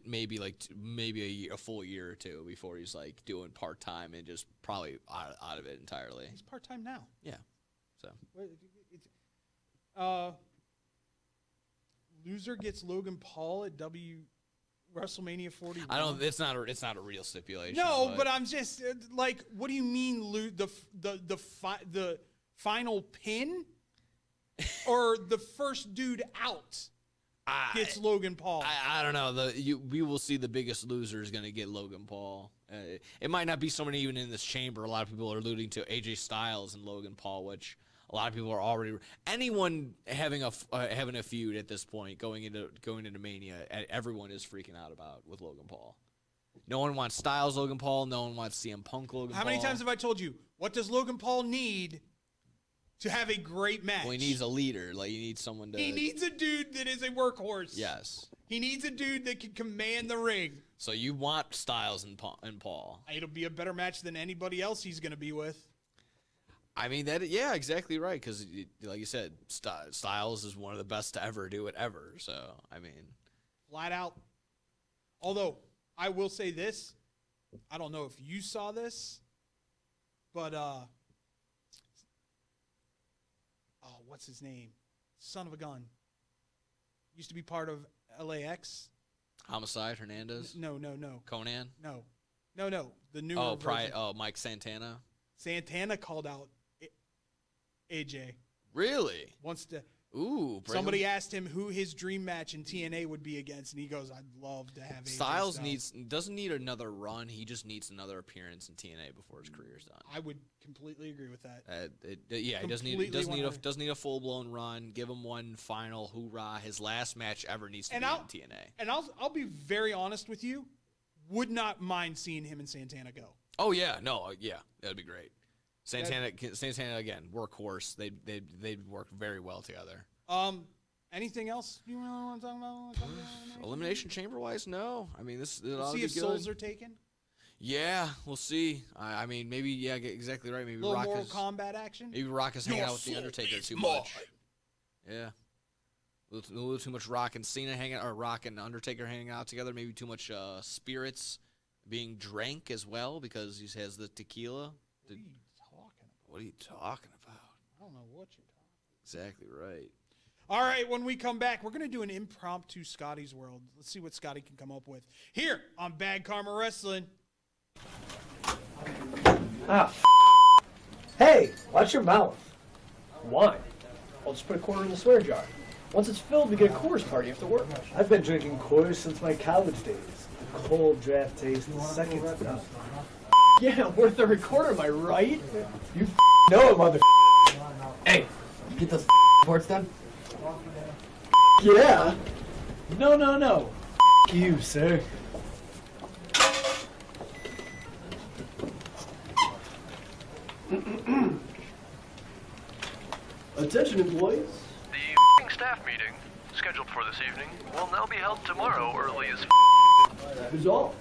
maybe a full year or two before he's like doing part time and just probably out of it entirely. He's part time now. Yeah. So. Loser gets Logan Paul at WrestleMania 41. I don't. It's not a real stipulation. No, but I'm just like, what do you mean the final pin, or the first dude out gets Logan Paul? I don't know. We will see the biggest loser is going to get Logan Paul. It might not be someone even in this chamber. A lot of people are alluding to AJ Styles and Logan Paul, which A lot of people are already anyone having a feud at this point going into Mania. Everyone is freaking out about with Logan Paul. No one wants Styles Logan Paul. No one wants CM Punk Logan Paul. How many times have I told you? What does Logan Paul need to have a great match? Well, he needs a leader. Like, he needs someone to. He needs a dude that is a workhorse. Yes. He needs a dude that can command the ring. So you want Styles and Paul. It'll be a better match than anybody else he's going to be with. I mean, yeah, exactly right. Because, like you said, Styles is one of the best to ever do it ever. So, I mean. Flat out. Although, I will say this. I don't know if you saw this. But, what's his name? Son of a gun. Used to be part of LAX. Homicide, Hernandez? No. Conan? No. The new version. Mike Santana? Santana called out AJ. Really? Wants to. Ooh. Somebody asked him who his dream match in TNA would be against, and he goes, "I'd love to have AJ Styles doesn't need another run. He just needs another appearance in TNA before his career's done. I would completely agree with that. He doesn't need a full blown run. Give him one final hoorah. His last match ever needs to be in TNA. And I'll be very honest with you. Would not mind seeing him and Santana go. Oh yeah, that'd be great. Santana again, workhorse. They'd work very well together. Anything else you really want to talk about? Elimination Chamber wise, no. I mean, this we'll see if souls are taken. Yeah, we'll see. I mean, maybe exactly right. Maybe a little Rock Mortal Kombat action. Maybe Rock is hanging out with the Undertaker too much. Yeah, a little too much Rock and Cena hanging, or Rock and Undertaker hanging out together. Maybe too much spirits being drank as well because he has the tequila. What are you talking about? I don't know what you're talking about. Exactly right. All right, when we come back, we're going to do an impromptu Scotty's World. Let's see what Scotty can come up with. Here on Bad Karma Wrestling. Hey, watch your mouth. Why? I'll just put a quarter in the swear jar. Once it's filled, we get a Coors party after work. I've been drinking Coors since my college days. The cold draft taste, the second to yeah, worth the recorder, am I right? You know it, mother. Hey, get those reports done? Yeah. No. You, sir. Attention, employees. The staff meeting, scheduled for this evening, will now be held tomorrow early as That is all.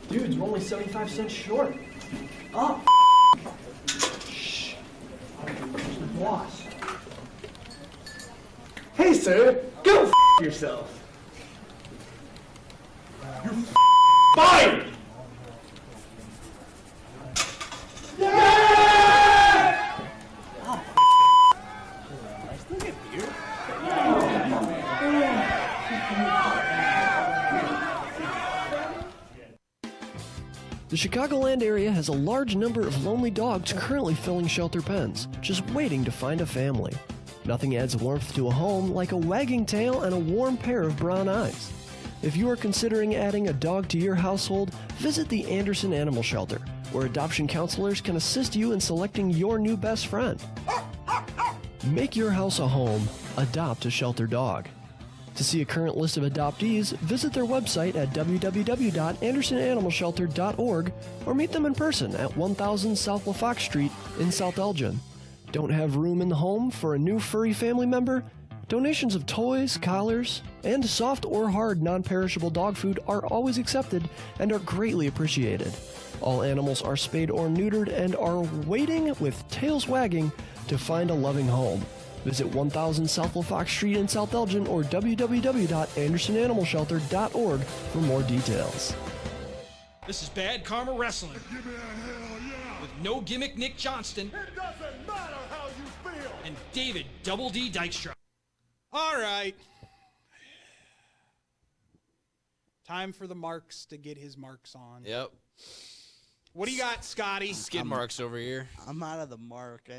Dudes, we're only 75 cents short. Oh, shh. There's the boss. Hey, sir, go yourself. You're fired! Yeah! Oh, I still get beer. The Chicagoland area has a large number of lonely dogs currently filling shelter pens, just waiting to find a family. Nothing adds warmth to a home like a wagging tail and a warm pair of brown eyes. If you are considering adding a dog to your household, visit the Anderson Animal Shelter, where adoption counselors can assist you in selecting your new best friend. Make your house a home. Adopt a shelter dog. To see a current list of adoptees, visit their website at www.andersonanimalshelter.org or meet them in person at 1000 South LaFox Street in South Elgin. Don't have room in the home for a new furry family member? Donations of toys, collars, and soft or hard non-perishable dog food are always accepted and are greatly appreciated. All animals are spayed or neutered and are waiting with tails wagging to find a loving home. Visit 1000 South LaFox Street in South Elgin or www.andersonanimalshelter.org for more details. This is Bad Karma Wrestling. Give me a hell yeah! With No Gimmick Nick Johnston. It doesn't matter how you feel! And David Double D Dykstra. All right. Time for the Marks to get his marks on. Yep. What do you got, Scotty? Skid marks over here. I'm out of the mark.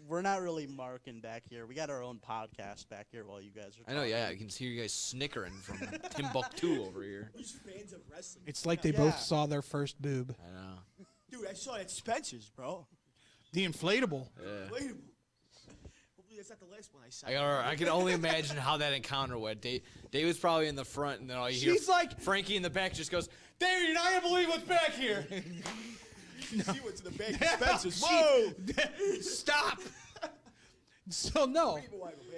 We're not really marking back here. We got our own podcast back here while you guys are talking. I know, yeah. I can hear you guys snickering from Timbuktu over here. Who's fans of wrestling? It's like they both saw their first boob. I know. Dude, I saw it at Spencer's, bro. The inflatable. Yeah. Inflatable. Hopefully that's not the last one I saw. I can only imagine how that encounter went. Dave was probably in the front, and then all you hear She's like, Frankie in the back just goes, David, you're not going to believe what's back here. She went to the back of Spencer's. Whoa! Stop. So, no.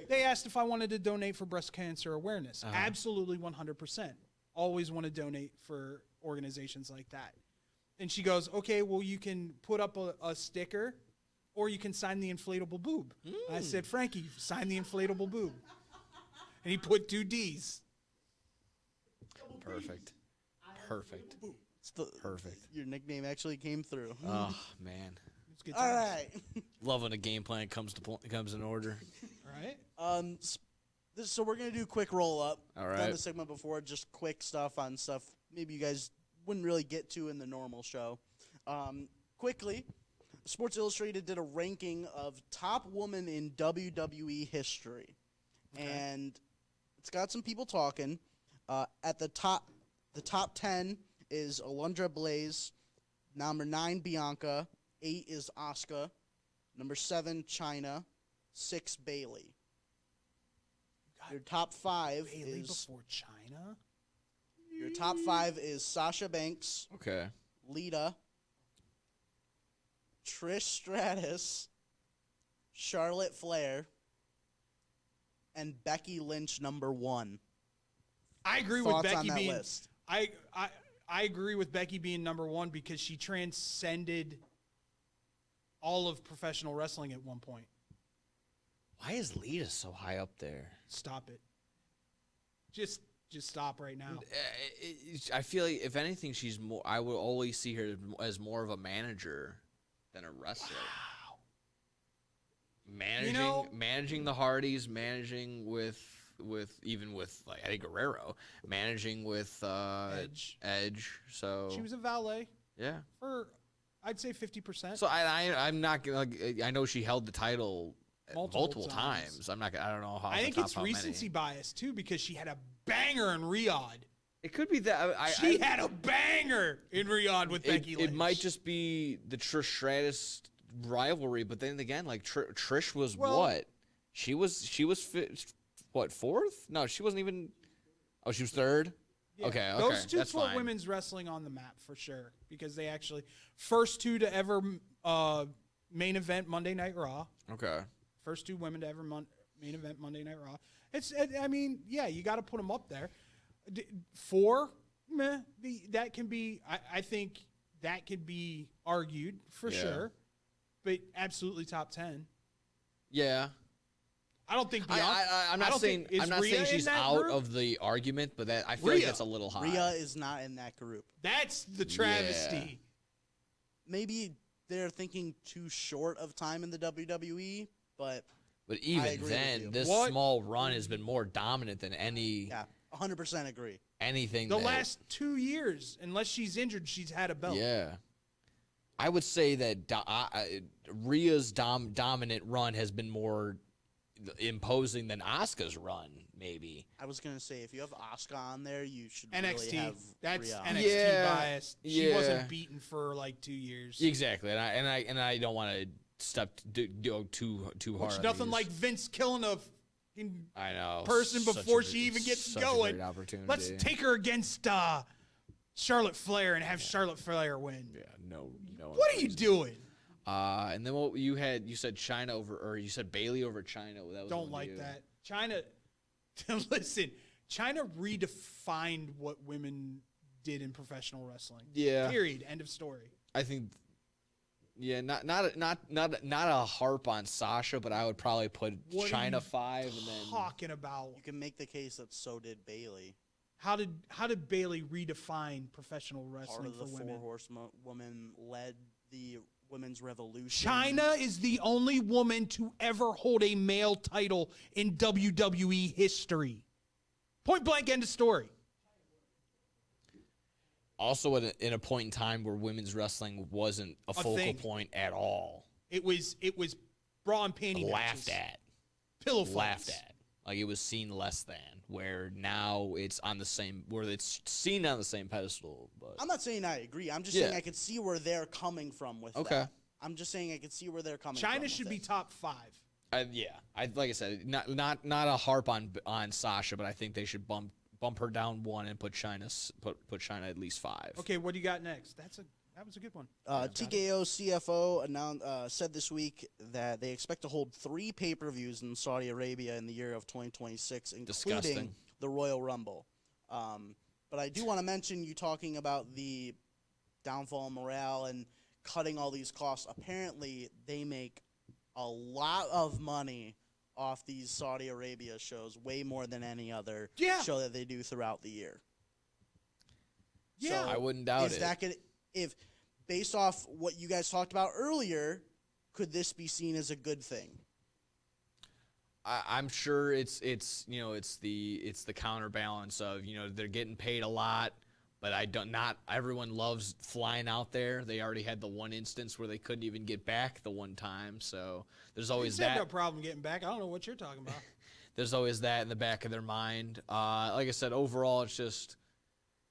They asked if I wanted to donate for breast cancer awareness. Absolutely 100%. Always want to donate for organizations like that. And she goes, okay, well, you can put up a sticker or you can sign the inflatable boob. I said, Frankie, sign the inflatable boob. And he put 2 Ds. Perfect. Perfect. Your nickname actually came through. Oh, man. All right. Love when a game plan comes in order. All right. So we're going to do a quick roll-up. All right. Done the segment before, just quick stuff on stuff maybe you guys wouldn't really get to in the normal show. Quickly, Sports Illustrated did a ranking of top women in WWE history. Okay. And it's got some people talking. At the top 10 is Alundra Blaze. Number 9, Bianca. 8 is Asuka. Number 7, Chyna. 6, Bayley. Your top 5 Bayley is before Chyna? Your top 5 is Sasha Banks. Okay. Lita. Trish Stratus. Charlotte Flair. And Becky Lynch, number 1. I agree Thoughts with Becky on that being. list? I agree with Becky being number 1 because she transcended all of professional wrestling at one point. Why is Lita so high up there? Stop it. Just stop right now. I feel like if anything, she's more. I would always see her as more of a manager than a wrestler. Wow. Managing the Hardys, managing with like Eddie Guerrero, managing with Edge. So she was a valet. Yeah. For I'd say 50%. So I'm not gonna. I know she held the title multiple times. I don't know how. I think it's recency bias too because she had a banger in Riyadh. It could be that she had a banger in Riyadh with Becky Lynch. It might just be the Trish Stratus rivalry, but then again, like Trish was what? She was what, 4th? No, she wasn't even. Oh, she was 3rd. Yeah, okay, those two that's put fine. Women's wrestling on the map for sure because they actually first 2 to ever main event Monday Night Raw. Okay. First 2 women to ever main event Monday Night Raw. I mean, yeah, you got to put them up there. 4, meh. That can be. I think that could be argued for sure, but absolutely top 10. Yeah. I don't think. I'm not saying she's out of the argument, but I feel like that's a little high. Rhea is not in that group. That's the travesty. Yeah. Maybe they're thinking too short of time in the WWE, but even then, this small run has been more dominant than any. Yeah, 100% agree. Anything. The last 2 years, unless she's injured, she's had a belt. Yeah. I would say that Rhea's dominant run has been more imposing than Asuka's run, maybe. I was gonna say if you have Asuka on there, you should NXT. Really have That's Rhea. NXT biased. She wasn't beaten for like 2 years. Exactly, and I don't want to go too hard. It's nothing like Vince killing a I know person before she even gets going. Let's take her against Charlotte Flair and have Charlotte Flair win. Yeah, no. What are you doing? And then what you said Chyna or you said Bayley over Chyna. That was don't like that. Chyna, listen, Chyna redefined what women did in professional wrestling. Yeah. Period. End of story. I think. Yeah, not a harp on Sasha, but I would probably put Chyna 5 and then talking about. You can make the case that so did Bayley. How did Bayley redefine professional wrestling for women? Part of the 4 horsewomen led the women's revolution. Chyna is the only woman to ever hold a male title in WWE history. Point blank, end of story. Also in a point in time where women's wrestling wasn't a focal thing. point at all. It was bra and panty Laughed matches. at. Pillow Laughed fights. at. Like, it was seen less than, where now it's on the same, where it's seen on the same pedestal. But I'm not saying I agree. I'm just saying I could see where they're coming from with that. I'm just saying I could see where they're coming from. China should be top 5. Like I said, not a harp on Sasha, but I think they should bump her down 1 and put China at least 5. Okay, what do you got next? That was a good one. TKO CFO said this week that they expect to hold 3 pay-per-views in Saudi Arabia in the year of 2026, including Disgusting. the Royal Rumble. But I do want to mention you talking about the downfall in morale and cutting all these costs. Apparently, they make a lot of money off these Saudi Arabia shows, way more than any other show that they do throughout the year. Yeah, So I wouldn't doubt is it. that gonna, if based off what you guys talked about earlier, could this be seen as a good thing? I'm sure it's the counterbalance of, they're getting paid a lot, but not everyone loves flying out there. They already had the one instance where they couldn't even get back the one time, so there's always They that. have no problem getting back. I don't know what you're talking about. There's always that in the back of their mind. Like I said, overall, it's just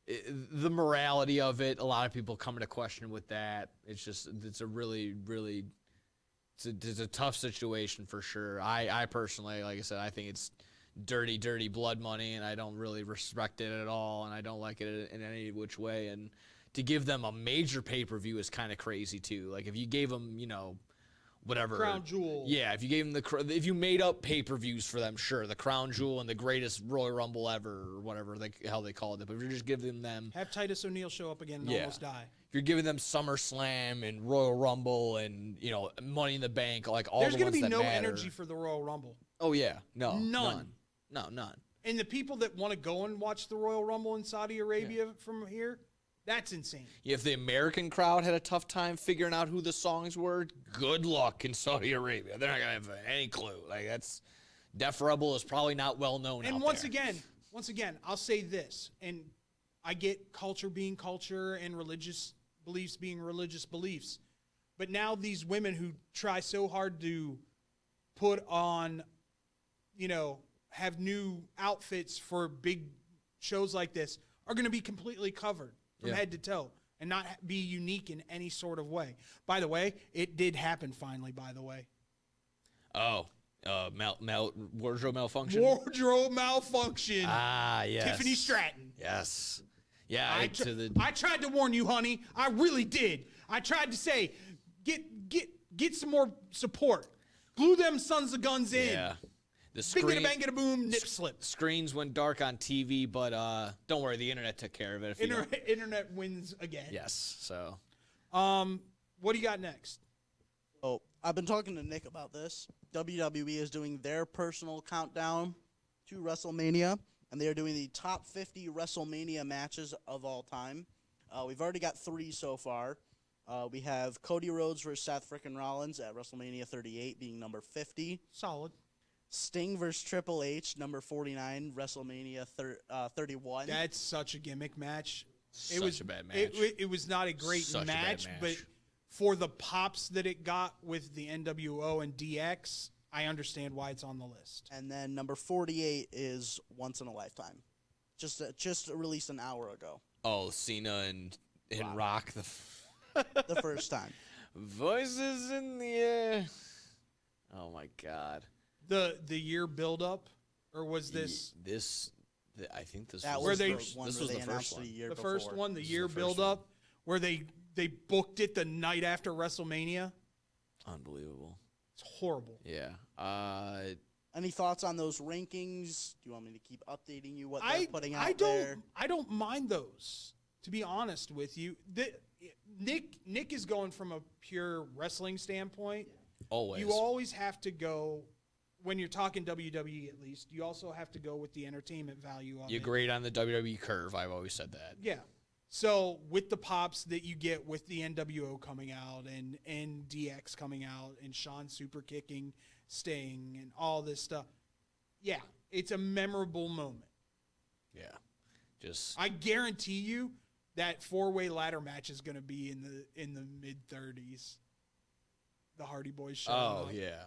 the morality of it. A lot of people come into question with that. It's a really, really, it's a tough situation for sure. I personally, like I said, I think it's dirty, dirty blood money, and I don't really respect it at all, and I don't like it in any which way. And to give them a major pay-per-view is kind of crazy too. Like, if you gave them, whatever Crown Jewel. Yeah, if you gave them if you made up pay-per-views for them, sure, the Crown Jewel and the greatest Royal Rumble ever, or whatever the hell they called it. But if you're just giving them, Have Titus O'Neil show up again and almost die. if you're giving them SummerSlam and Royal Rumble and Money in the Bank, like all There's the going ones to be that no matter. energy for the Royal Rumble. Oh yeah, None. None. And the people that want to go and watch the Royal Rumble in Saudi Arabia from here, that's insane. If the American crowd had a tough time figuring out who the songs were, good luck in Saudi Arabia. They're not gonna have any clue. Like, that's Def Rebel is probably not well known. And out once there. again, I'll say this, and I get culture being culture and religious beliefs being religious beliefs, but now these women who try so hard to put on, have new outfits for big shows like this are going to be completely covered from head to toe and not be unique in any sort of way. By the way, it did happen finally, by the way. Oh, wardrobe malfunction. Wardrobe malfunction. Ah, yes. Tiffany Stratton. Yes. Yeah. I tried to warn you, honey. I really did. I tried to say, get some more support. Glue them sons of guns in. Yeah. The screen, Bingada boom, nip slip. Screens went dark on TV, but don't worry, the internet took care of it. Internet wins again. Yes. So, what do you got next? Oh, I've been talking to Nick about this. WWE is doing their personal countdown to WrestleMania, and they are doing the top 50 WrestleMania matches of all time. We've already got 3 so far. We have Cody Rhodes versus Seth frickin' Rollins at WrestleMania 38 being number 50. Solid. Sting versus Triple H, number 49, WrestleMania 31. That's such a gimmick match. Such a bad match. It was not a great Such a bad match, match. but for the pops that it got with the NWO and DX, I understand why it's on the list. And then number 48 is Once in a Lifetime. Just released an hour ago. Oh, Cena and Rock The first time. Voices in the air. Oh my God. The year build up, or was this I think this That was was the the first. one This where was they the announced first it a one. year the before. first one, the This is year the first build one. up, where they booked it the night after WrestleMania? Unbelievable. It's horrible. Yeah. Any thoughts on those rankings? Do you want me to keep updating you what they're putting out there? I don't mind those, to be honest with you. Nick is going from a pure wrestling standpoint. Always. You always have to go, when you're talking WWE at least, you also have to go with the entertainment value of You it. grade on the WWE curve. I've always said that. Yeah. So with the pops that you get with the NWO coming out and DX coming out and Sean super kicking Sting and all this stuff, yeah, it's a memorable moment. Yeah. Just I guarantee you, that 4-way ladder match is going to be in the mid-30s. The Hardy Boys show. Oh yeah.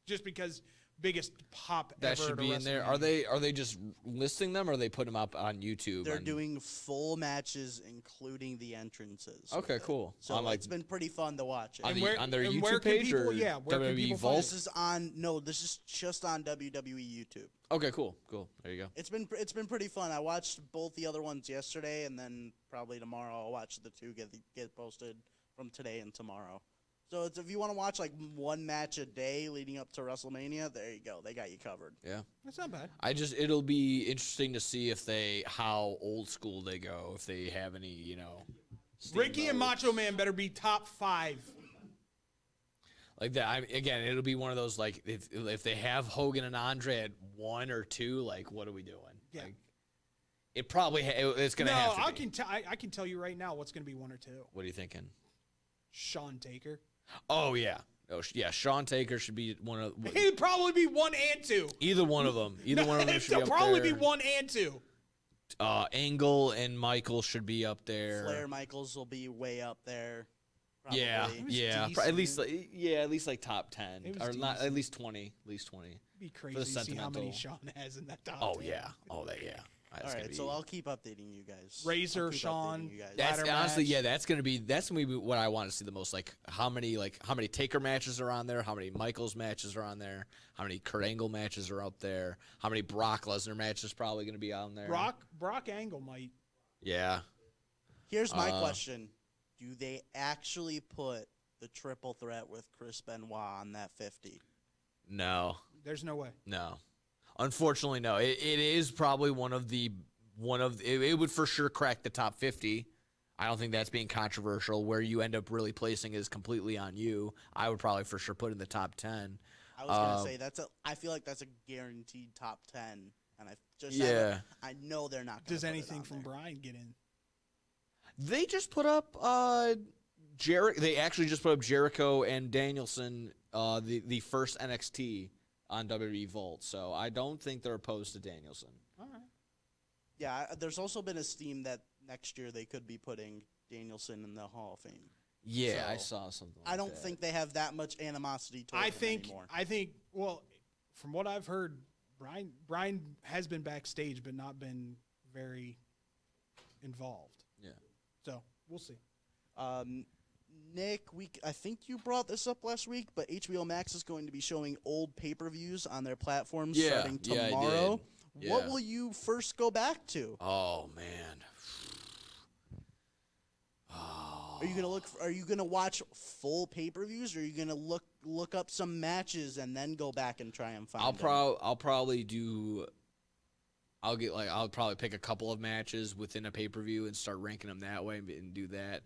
Just because biggest pop That ever should at be a in there. WrestleMania. Are they just listing them, or are they putting them up on YouTube? They're doing full matches, including the entrances. Okay, with it. cool. So On, like, it's been pretty fun to watch it. on, And their and YouTube where can page people- or yeah, where can WWE people Vault? This is just on WWE YouTube. Okay, cool. There you go. It's been pretty fun. I watched both the other ones yesterday, and then probably tomorrow I'll watch the two get posted from today and tomorrow. So if you want to watch like one match a day leading up to WrestleMania, there you go. They got you covered. Yeah. That's not bad. It'll be interesting to see how old school they go, if they have any, Ricky and steamboats. Macho Man better be top 5. Like that. Again, it'll be one of those, like, if they have Hogan and Andre at 1 or 2, like, what are we doing? Yeah. Like, it probably it's gonna have to be. I can tell you right now what's going to be 1 or 2. What are you thinking? Sean Taker. Oh yeah. Oh yeah. Sean Taker should be one of. He'd probably be 1 and 2. Either one of them. Either one of them should be He'll up probably there. be 1 and 2. Angle and Michael should be up there. Flair Michaels will be way up there. Yeah, probably. yeah. At least like top 10 It or was not. decent. At least 20. At least 20. It'd be For crazy the to see how many sentimental. Sean has in that top Oh 10. yeah. Oh yeah. All right, so I'll keep updating you guys. Razor, I'll keep Sean, updating you guys. That's ladder honestly, match. yeah. That's gonna be what I want to see the most. Like how many Taker matches are on there? How many Michaels matches are on there? How many Kurt Angle matches are out there? How many Brock Lesnar matches probably gonna be on there? Brock Angle might. Yeah. Here's my question: do they actually put the triple threat with Chris Benoit on that 50? No. There's no way. No. Unfortunately, no. It is probably it would for sure crack the top 50. I don't think that's being controversial. Where you end up really placing is completely on you. I would probably for sure put in the top 10. I was gonna say I feel like that's a guaranteed top 10, and I know they're not. Does put it anything on from there. Brian get in? They just put up They actually just put up Jericho and Danielson, the first NXT on WWE Vault. So I don't think they're opposed to Danielson. All right. Yeah, there's also been a steam that next year they could be putting Danielson in the Hall of Fame. Yeah, So, I saw something. I don't think they have that much animosity toward him anymore. I think. Well, from what I've heard, Brian has been backstage, but not been very involved. Yeah. So we'll see. Nick, I think you brought this up last week, but HBO Max is going to be showing old pay-per-views on their platform starting Yeah, I tomorrow. did. What Yeah. will you first go back to? Oh man. Are you gonna watch full pay-per-views, or are you gonna look up some matches and then go back and try and find? I'll probably pick a couple of matches within a pay-per-view and start ranking them that way and do that.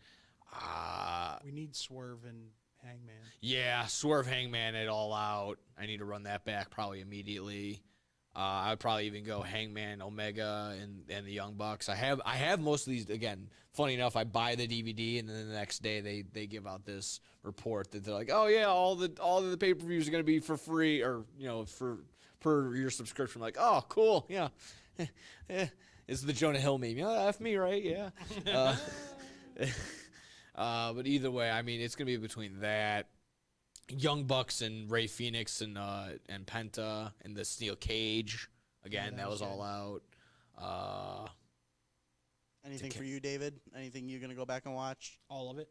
We need Swerve and Hangman. Yeah, Swerve Hangman it all out. I need to run that back probably immediately. I would probably even go Hangman, Omega, and the Young Bucks. I have most of these. Again, funny enough, I buy the DVD and then the next day they give out this report that they're like, oh yeah, all the pay-per-views are gonna be for free or per your subscription. I'm like, oh cool, yeah. It's the Jonah Hill meme. Yeah, F me, right? Yeah. But either way, I mean, it's gonna be between that, Young Bucks and Ray Phoenix and Penta and the Steel Cage. Again, that was all out. Anything for you, David? Anything you're gonna go back and watch? All of it.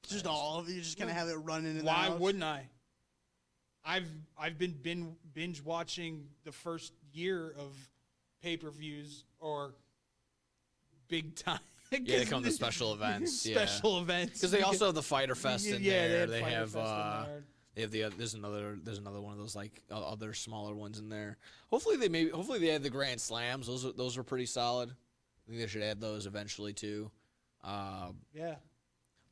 Just all of it. You're just gonna have it running in. Why the house? wouldn't I? I've been binge watching the first year of pay-per-views or big time. Yeah, they come to special events. Special events. Because they also have the Fighter Fest in there. They They have Fighter Fest in there. there's another one of those like other smaller ones in there. Hopefully they add the Grand Slams. Those are pretty solid. I think they should add those eventually too. Yeah.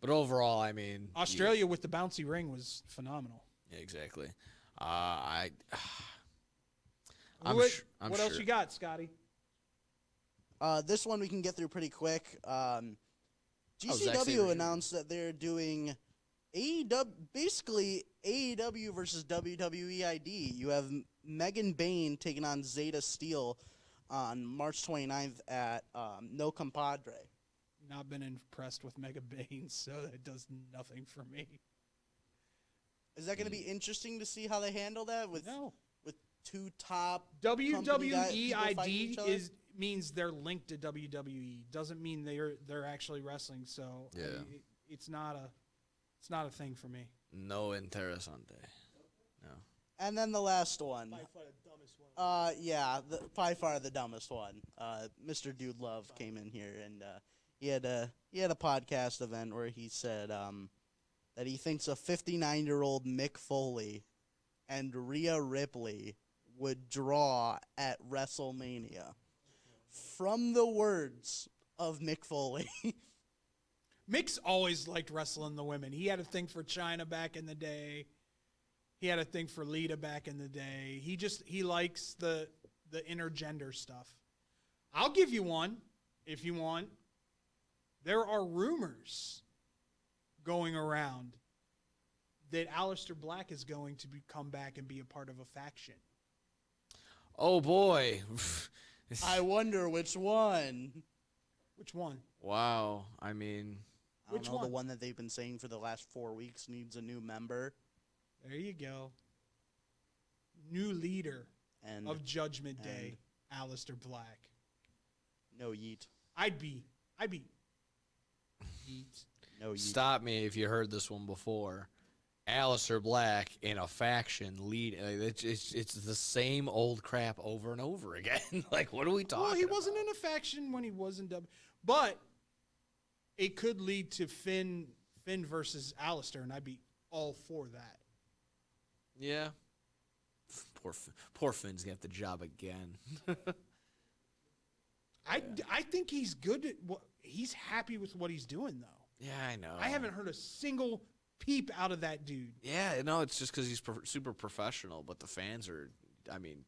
But overall, I mean, Australia with the bouncy ring was phenomenal. Yeah, exactly. What else you got, Scotty? This one we can get through pretty quick. Zack GCW Sabre announced that they're doing basically AEW versus WWE ID. You have Megan Bayne taking on Zeta Steel on March 29th at No Compadre. not been impressed with Mega Baines, so that does nothing for me. Is that going to be interesting to see how they handle that with two top company people WWE fighting ID each other? means they're linked to WWE. Doesn't mean they're actually wrestling. So Yeah. it's not a thing for me. No interesante. No. And then the last one. By far the dumbest one. Mr. Dude Love came in here and he had a podcast event where he said that he thinks a 59-year-old Mick Foley and Rhea Ripley would draw at WrestleMania. From the words of Mick Foley. Mick's always liked wrestling the women. He had a thing for China back in the day. He had a thing for Lita back in the day. He likes the intergender stuff. I'll give you one if you want. There are rumors going around that Aleister Black is going to come back and be a part of a faction. Oh boy. I wonder which one. Which one? Wow. I mean, I don't know, the one that they've been saying for the last 4 weeks needs a new member. There you go. New leader And of Judgment Day, Aleister Black. No yeet. I'd be yeet. No yeet. Stop me if you heard this one before. Aleister Black in a faction lead. It's the same old crap over and over again. Like, what are we talking Well, he about? wasn't in a faction when he was in W. But it could lead to Finn versus Aleister, and I'd be all for that. Yeah. Poor Finn's got the job again. I think he's good at he's happy with what he's doing, though. Yeah, I know. I haven't heard a single peep out of that dude. Yeah, no, it's just because he's super professional, but the fans are, I mean.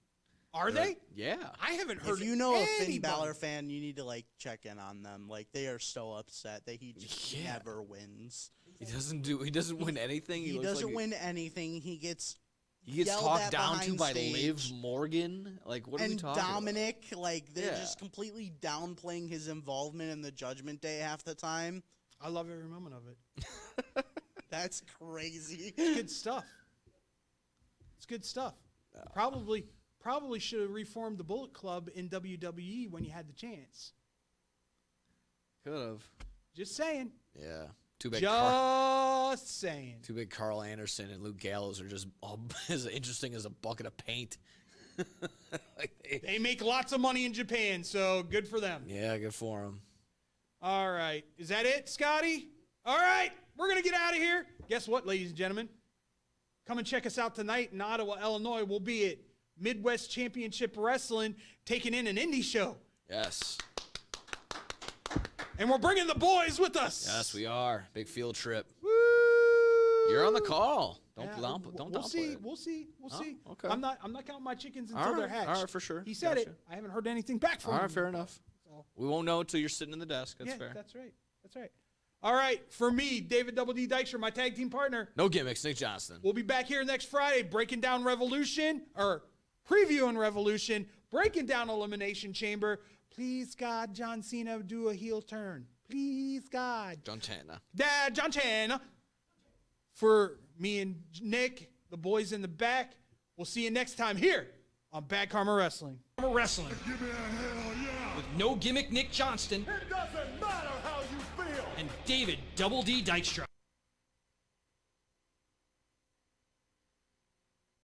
Are they? Yeah. I haven't heard If you know a Finn anybody. Balor fan, you need to check in on them. They are so upset that he just never wins. He doesn't win anything. He looks doesn't like win anything. He gets yelled talked at down to behind by stage. Liv Morgan. Like, what are we And talking Dominic, they're Yeah. just completely downplaying his involvement in the Judgment Day half the time. I love every moment of it. That's crazy. It's good stuff. It's good stuff. Probably should have reformed the Bullet Club in WWE when you had the chance. Could have. Just saying. Yeah. Too bad. Just saying. Too bad Carl Anderson and Luke Gallows are just as interesting as a bucket of paint. They make lots of money in Japan, so good for them. Yeah, good for them. All right. Is that it, Scotty? All right. We're going to get out of here. Guess what, ladies and gentlemen? Come and check us out tonight in Ottawa, Illinois. We'll be at Midwest Championship Wrestling, taking in an indie show. Yes. And we're bringing the boys with us. Yes, we are. Big field trip. Woo! You're on the call. Don't Yeah, don't we'll downplay see. it. We'll see. We'll Oh, see. okay. I'm not counting my chickens All until they're right, hatched. all right, for sure. He said Gotcha. it. I haven't heard anything back from All him. right, fair enough. So- We won't know until you're sitting in the desk. That's fair. That's right. That's right. All right. For me, David Double D Dykstra, my tag team partner. No gimmicks, Nick Johnston. We'll be back here next Friday breaking down Revolution, or previewing Revolution, breaking down Elimination Chamber. Please, God, John Cena, do a heel turn. Please, God. John Cena. Dad, John Cena. For me and Nick, the boys in the back, we'll see you next time here on Bad Karma Wrestling. Karma Wrestling. Give me a hell yeah. With no gimmick Nick Johnston It doesn't matter how you feel. and David Double D Dykstra.